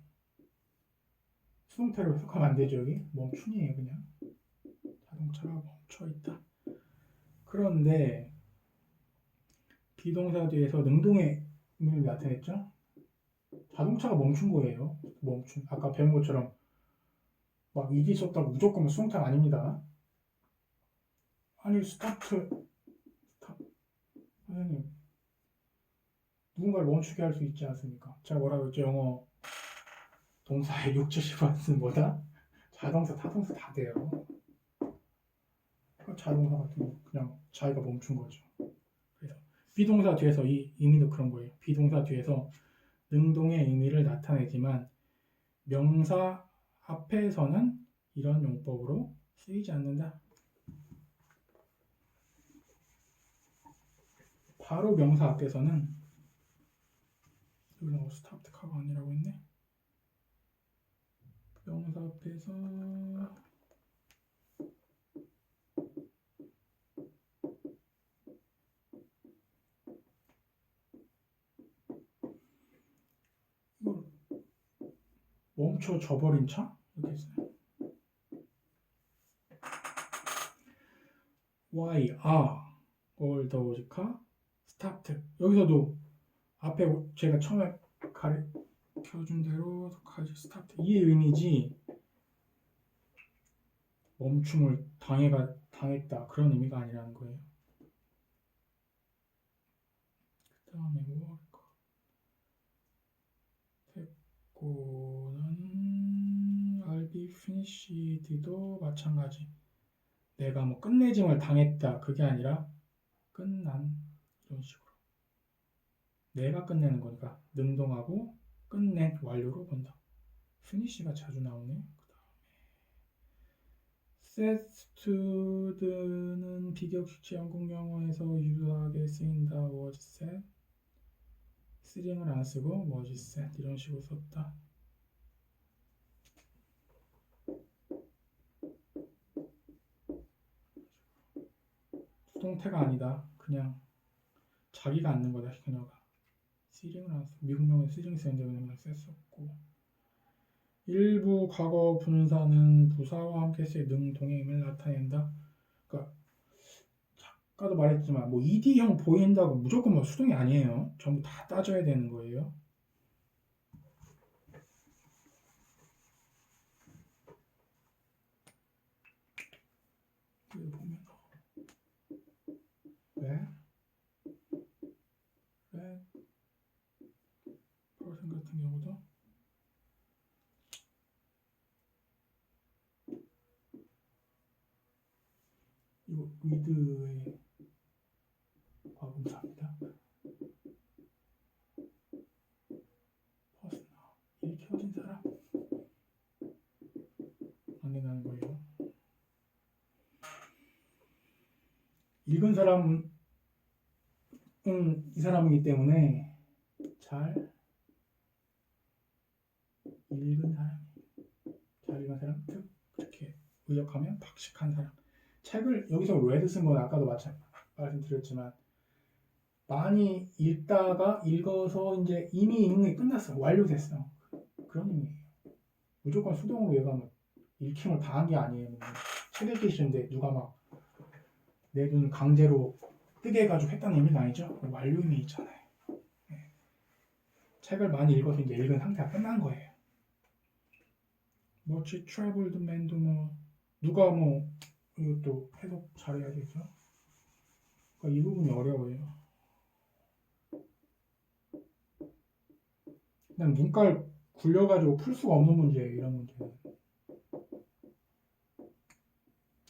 A: 수동태로 해석하면 안 되죠. 여기 멈춘이에요. 그냥 자동차가 멈춰있다. 그런데 비동사 뒤에서 능동의 의미를 나타냈죠. 자동차가 멈춘 거예요. 멈춘. 아까 배운 것처럼 막 이디 썼다고 무조건 수동태가 아닙니다. 아니 스타트 스탑 선생님 누군가를 멈추게 할 수 있지 않습니까? 제가 뭐라고 했죠? 영어 동사의 6, 70%는 뭐다? 자동사, 타동사 다 돼요. 자동사 같은 거 그냥 자기가 멈춘 거죠. 그래서 비동사 뒤에서 이 의미도 그런 거예요. 비동사 뒤에서 능동의 의미를 나타내지만 명사 앞에서는 이런 용법으로 쓰이지 않는다. 바로 명사 앞에서는 여기는 스타트 카가 아니라고 했네. 명사 앞에서 멈춰져 버린 차? 이렇게 써요. Why are all those cars stopped? 여기서도 앞에 제가 처음에 가르쳐준 대로 stopped 이 의미지 멈춤을 당했다 그런 의미가 아니라는 거예요. 그 다음에 뭐 할까? 됐고는 I'll be finished도 마찬가지. 내가 뭐 끝내짐을 당했다 그게 아니라 끝난 이런 식으로 내가 끝내는 거니까 능동하고 끝낸 완료로 본다. finish가 자주 나오네. 그 다음에 set to는 비격식체 영국 영어에서 유사하게 쓰인다. was set string을 안 쓰고 was set 이런 식으로 썼다. 수동태가 아니다. 그냥 자기가 앉는 거다. 그녀가 시링을 안 써. 미국명은 시링 쓰는데 그냥 썼었고 일부 과거 분사는 부사와 함께 쓰여 능동의 의미를 나타낸다. 그러니까 아까도 말했지만 뭐 ed형 보인다고 무조건 뭐 수동이 아니에요. 전부 다 따져야 되는 거예요. 여기 보면 왜 퍼센 같은 경우도 이거 위드의 과분사입니다. 퍼스나 일으켜진 사람 안 된다는 거예요. 읽은 사람은 이 사람이기 때문에 잘 읽은 사람, 즉 이렇게 의역하면 박식한 사람. 책을 여기서 read 쓴 건 아까도 말씀드렸지만 많이 읽다가 읽어서 이제 이미 읽는 게 끝났어. 완료됐어. 그런 의미예요. 무조건 수동으로 얘가 뭐 읽힘을 당한 게 아니에요. 책 읽기 싫은데 누가 막 내 눈 강제로 뜨게 해가지고 했다는 의미는 아니죠. 완료 의미 있잖아요. 네. 책을 많이 읽어서 이제 읽은 상태가 끝난 거예요. Much traveled man도 뭐 누가 뭐 이것도 해석 잘해야 되죠. 그러니까 이 부분이 어려워요. 그냥 눈깔 굴려가지고 풀 수가 없는 문제예요. 이런 문제는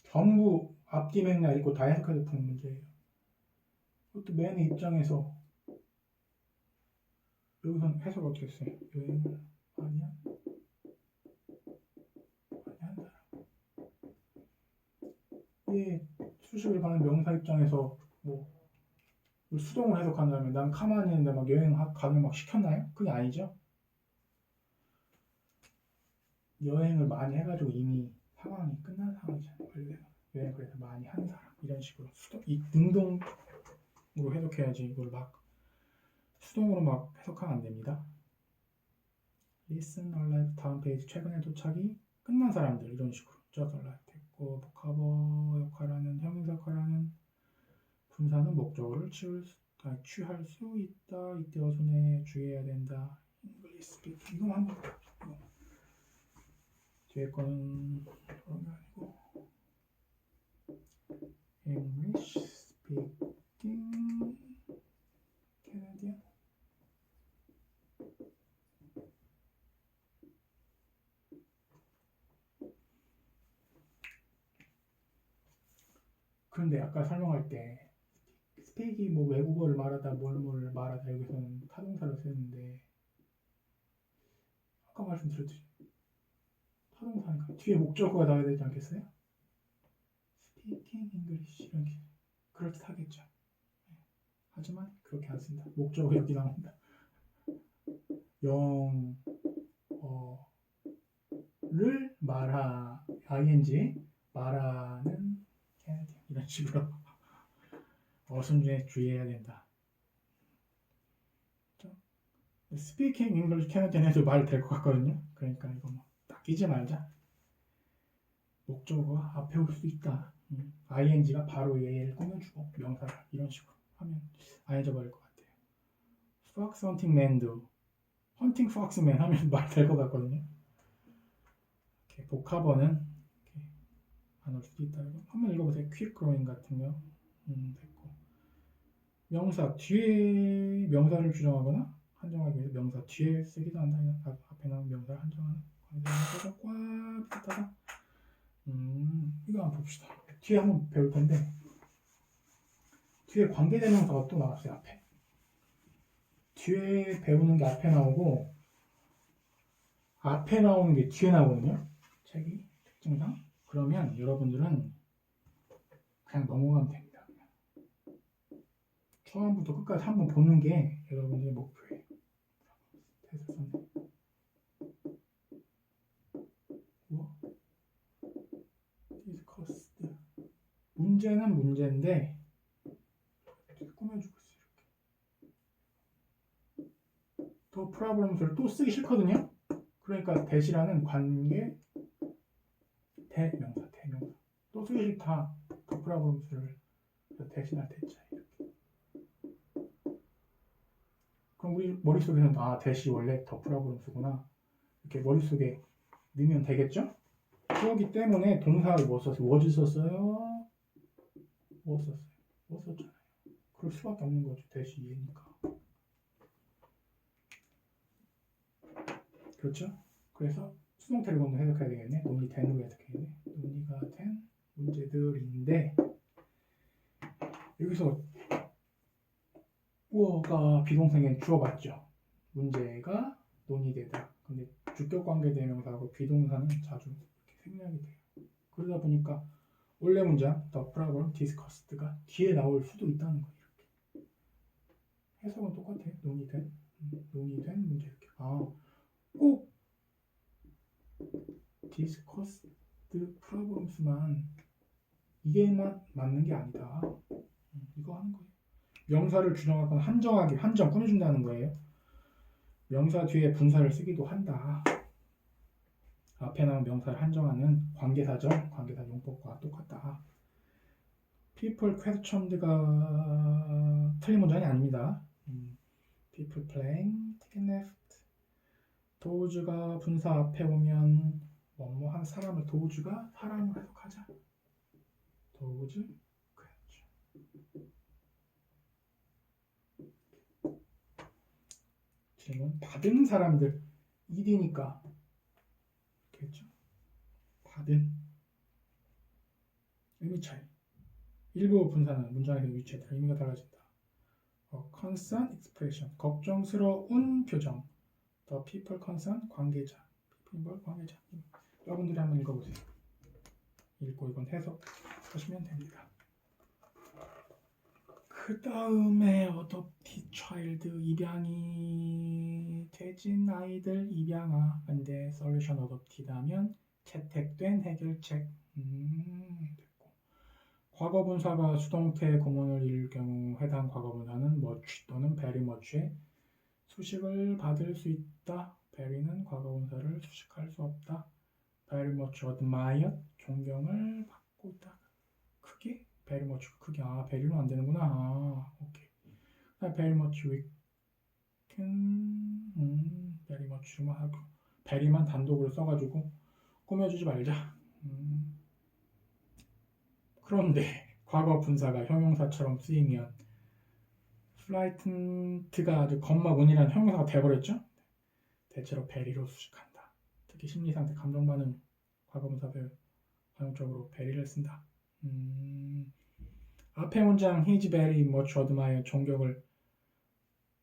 A: 전부 앞뒤 맥락 있고 다 해석해서 푸는 문제예요. 그것도 맨의 입장에서 여기서는 해석을 어떻게 했어요? 여행을 많이 한 사람. 이 수식을 받는 명사 입장에서 뭐 수동을 해석한다면 난 가만히 있는데 막 여행 가면 막 시켰나요? 그게 아니죠. 여행을 많이 해가지고 이미 상황이 끝난 상황이잖아요. 여행 그래서 많이 한 사람 이런 식으로 이 능동으로 해석해야지 이걸 막 수동으로 막 해석하면 안 됩니다. Listen alive 다음 페이지 최근에 도착이 끝난 사람들 이런 식으로 just alive 됐고 보카버 역할하는 형용사 역할하는 분사는 목적어를 취할 수 있다. 이때 어순에 주의해야 된다. English speaking 이거 한번 뒤에 거는 그런 게 아니고 English speaking Canadian 그런데 아까 설명할 때 스피기 뭐 외국어를 말하다 뭘 말하다 여기서는 타동사를 쓰는데 아까 말씀드렸듯이 타동사니까 뒤에 목적어가 나와야 되지 않겠어요? Speaking English 이런 게 그럴듯하겠죠. 하지만 그렇게 안 쓴다. 목적어 여기 나온다. 영어를 ing 말하는 캐나디언 이런 식으로 어순에 주의해야 된다. 스피킹 잉글리시 캐나디언 해도 말 될 것 같거든요. 그러니까 이거 뭐 딱 끼지 말자. 목적어가 앞에 올 수 있다. ing가 바로 얘를 꾸며주고 명사가 이런 식으로 하면 안 잊어버릴 것 같아요. Fox hunting man도 헌팅 폭스맨 하면 말 될 것 같거든요. 이렇게 복합어는 안 올 수도 있다. 한번 읽어보세요. quick growing 같은 거 됐고 명사 뒤에 명사를 주정하거나 한정하기 위해서 명사 뒤에 쓰기도 한다. 앞에 나온 명사를 한정하는 관계명사가 꽉 붙다가 이거 한번 봅시다. 뒤에 한번 배울 텐데 뒤에 관계대명사가 또 나왔어요. 앞에 뒤에 배우는 게 앞에 나오고 앞에 나오는 게 뒤에 나오거든요. 책이 특징상 그러면 여러분들은 그냥 넘어가면 됩니다. 그냥. 처음부터 끝까지 한번 보는 게 여러분들의 목표예요. 대세선 디스커스드 문제는 문제인데 problems를 또 쓰기 싫거든요. 그러니까 that이라는 관계 대명사 또 쓰기 싫다. the problems를 that이나 that자 이렇게. 그럼 우리 머릿속에는 that이 원래 the problems구나 이렇게 머릿속에 넣으면 되겠죠? 그렇기 때문에 동사를 뭐 썼어요? was 썼어요? 뭐 썼어요? 뭐 썼잖아요. 그럴 수밖에 없는 거죠. that이 얘니까. 그렇죠? 그래서 수동태를 먼저 해석해야 되겠네. 논이 된으로 해석해야겠네. 논의가 된 문제들인데 여기서 우어가 비동사에는 주어봤죠. 문제가 논의되다. 근데 주격관계 대명사하고 비동사는 자주 이렇게 생략이 돼요. 그러다 보니까 원래 문장 the problem discussed가 뒤에 나올 수도 있다는 거예요. 이렇게. 해석은 똑같아요. 논의된 문제 이렇게. 꼭 discussed problems만 이게만 맞는 게 아니다. 이거 하는 거예요. 명사를 준용하거나 한정 꾸며준다는 거예요. 명사 뒤에 분사를 쓰기도 한다. 앞에 나온 명사를 한정하는 관계사적, 관계사 용법과 똑같다. people questioned가 틀린 문장이 아닙니다. people playing, taking left. 도우즈가 분사 앞에 오면 뭐한 사람을 도우즈가 사람을 해석하자. 도우즈 그렇죠. 질문 받은 사람들 ED니까 그렇죠. 받은 의미 차이. 일부 분사는 문장의 위치에 따라 의미가 달라진다. concern expression 걱정스러운 표정. The people concerned 관계자. people 관계자. 여러분들이 한번 읽어보세요. 읽고 이건 해석하시면 됩니다. 그 다음에 adopted child 입양이 되진 아이들 입양아. 근데 solution adopted 하면 채택된 해결책. 됐고. 과거분사가 수동태 구문을 이룰 경우 해당 과거분사는 much 또는 very much의 수식을 받을 수 있다. very는 과거분사를 수식할 수 없다. very much admire 존경을 받고 있다. 크게? very much 크게. very는 안 되는구나. 오케이. very much weak very much만 하고 very만 단독으로 써가지고 꾸며주지 말자. 그런데 과거 분사가 형용사처럼 쓰이면 frightened가 아주 겁마군이라는 형용사가 돼버렸죠. 대체로 very로 수식한다. 특히 심리상태, 감정반응, 과거분사별 관용적으로 very를 쓴다. 앞에 문장 He's very much admire 존경을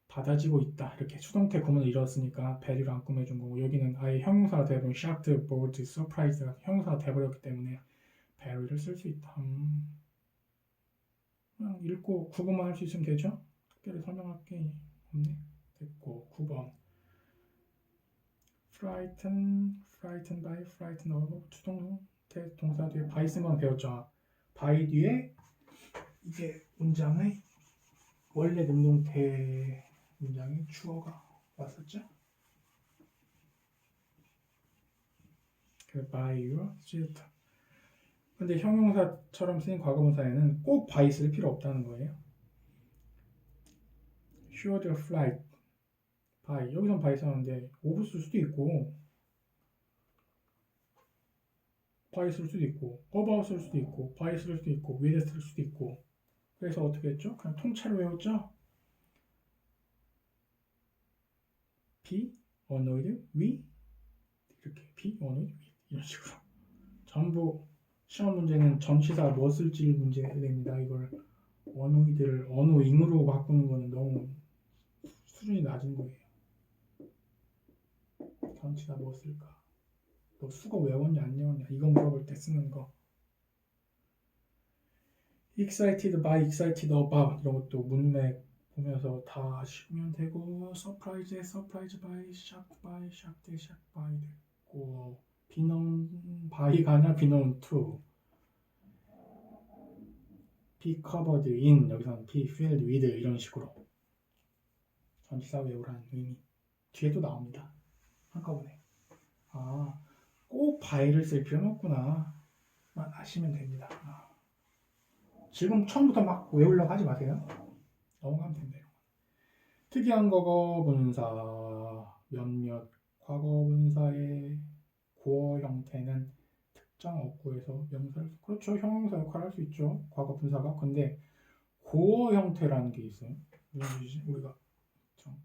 A: 받아지고 있다. 이렇게 수동태 구문을 이뤘으니까 very로 안 꾸며준 거고 여기는 아예 형용사가 돼버린 shocked, bored, surprised가 형용사가 돼버렸기 때문에 very를 쓸 수 있다. 그냥 읽고 구분만 할 수 있으면 되죠? 특별히 설명할 게 없네. 됐고 9번 frightened by, frightened of 수동태 동사 뒤에 by 쓴 건 배웠죠. by 뒤에 이게 문장의 원래 능동태 문장의 주어가 왔었죠. 그 by your shelter. 근데 형용사처럼 쓰인 과거분사에는 꼭 by 쓸 필요 없다는 거예요. should flight by 여기선 by 썼는데 over 쓸 수도 있고 by 쓸 수도 있고 about 쓸 수도 있고 by 쓸 수도 있고 with 쓸 수도 있고 그래서 어떻게 했죠? 그냥 통째로 외웠죠? be annoyed with 이렇게 be annoyed with 이런 식으로 전부 시험 문제는 전치사 뭐 쓸지 문제 됩니다. 이걸 annoyed를 annoying으로 바꾸는 거는 너무 수준이 낮은 거예요. 전치사 뭐 쓸까? 너 수거 외웠냐 안 외웠냐 이거 물어볼 때 쓰는 거. excited by, excited about 이런 것도 문맥 보면서 다 아시면 되고 surprised by, shocked by, shocked by 됐고 be known by가 아니라 be known to be covered in 여기서는 be filled with 이런 식으로 전치사 외우라는 의미 뒤에도 나옵니다. 한꺼번에. 꼭 바이를 쓸 필요는 없구나. 만 아시면 됩니다. 지금 처음부터 막 외우려고 하지 마세요. 넘어가면 된대요. 특이한 과거 분사, 몇몇 과거 분사의 고어 형태는 특정 어구에서 명사를 그렇죠. 형용사 역할을 할 수 있죠. 과거 분사가. 근데 고어 형태라는 게 있어요. 무슨 뜻이지? 우리가 좀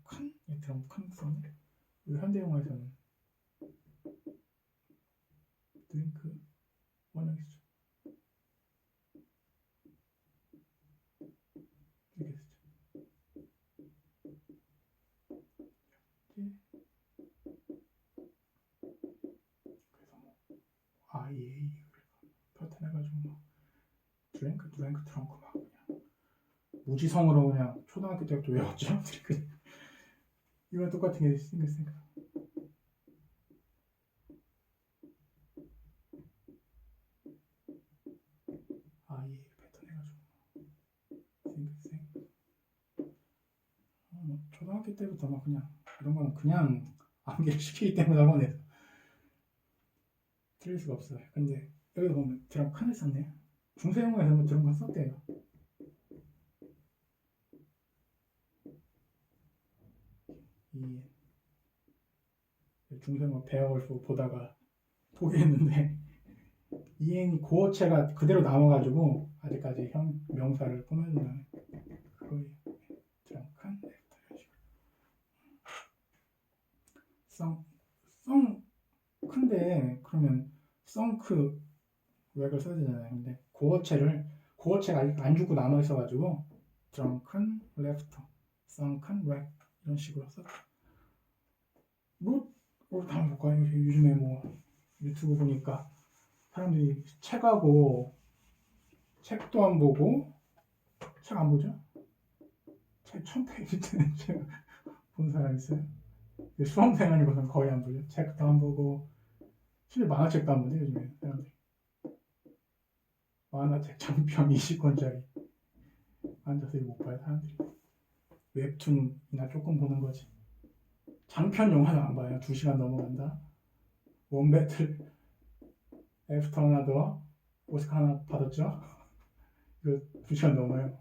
A: 큰 썼네. 우리 현대 영화에서는 드링크 원형 쓰죠. 이렇게 쓰죠. 그래서 뭐 IA 패턴해가지고 뭐 드랭크 트렁크 막 그냥 무지성으로 그냥 초등학교 때부터 외웠죠. 이건 똑같은 게 생겼으니까. IA 패턴해가지고 초등학교 때부터 막 그냥 이런 거는 그냥 암기를 시키기 때문에 학원에서 틀릴 수가 없어요. 근데 여기 보면 드럼 칸을 썼네요. 중세 영어에서 뭐 드럼 칸 썼대요. 이 중세 영어 배워서 보다가 포기했는데 EN이 고어체가 그대로 남아가지고 아직까지 명사를 꾸며준다는 그거예요. 드럼 칸 큰데 그러면 썬크 렉을 써야 되잖아요. 근데 고어체가 아직 안 주고 남아 있어가지고 drunken left, sunken 렉 이런 식으로 썼죠. 뭐 한번 볼까요? 요즘에 뭐 유튜브 보니까 사람들이 책도 안 보고 책 안 보죠? 책 1000페이지 책 본 사람 있어요? 수험생 아니고는 거의 안 보죠. 책도 안 보고 실제 만화책도 안 보죠 요즘에 사람들이. 만화책 장편 20권짜리 앉아서 못 봐요 사람들이. 웹툰이나 조금 보는 거지. 장편 영화는 안 봐요. 2시간 넘어간다. 원배틀 애프터 어나더 오스카 하나 받았죠? 이거 2시간 넘어요.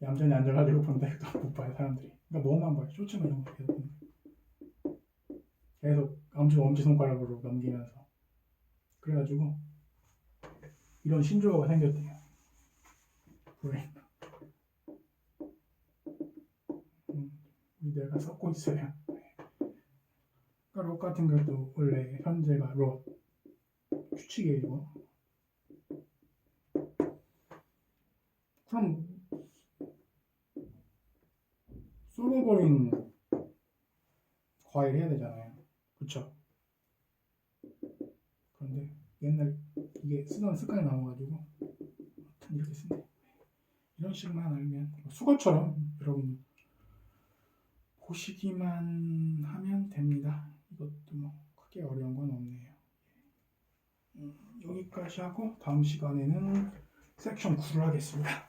A: 얌전히 앉아가지고 본다 해도 못 봐요 사람들이. 그러니까 뭐만 봐요. 쇼츠만 이런 거 계속 보는 거예요. 계속 엄지손가락으로 넘기면서. 그래가지고 이런 신조어가 생겼대요. 브레인. 내가 섞고 있어요. 그러니까 롯 같은 것도 원래 현재가 롯 규칙이에요. 그럼 썰어버린 과일 해야 되잖아요. 그쵸? 그런데 옛날 이게 쓰던 습관이 나와가지고 이렇게 쓰네. 이런 식만 알면 수거처럼 여러분 보시기만 하면 됩니다. 이것도 뭐 크게 어려운 건 없네요. 여기까지 하고 다음 시간에는 섹션 9를 하겠습니다.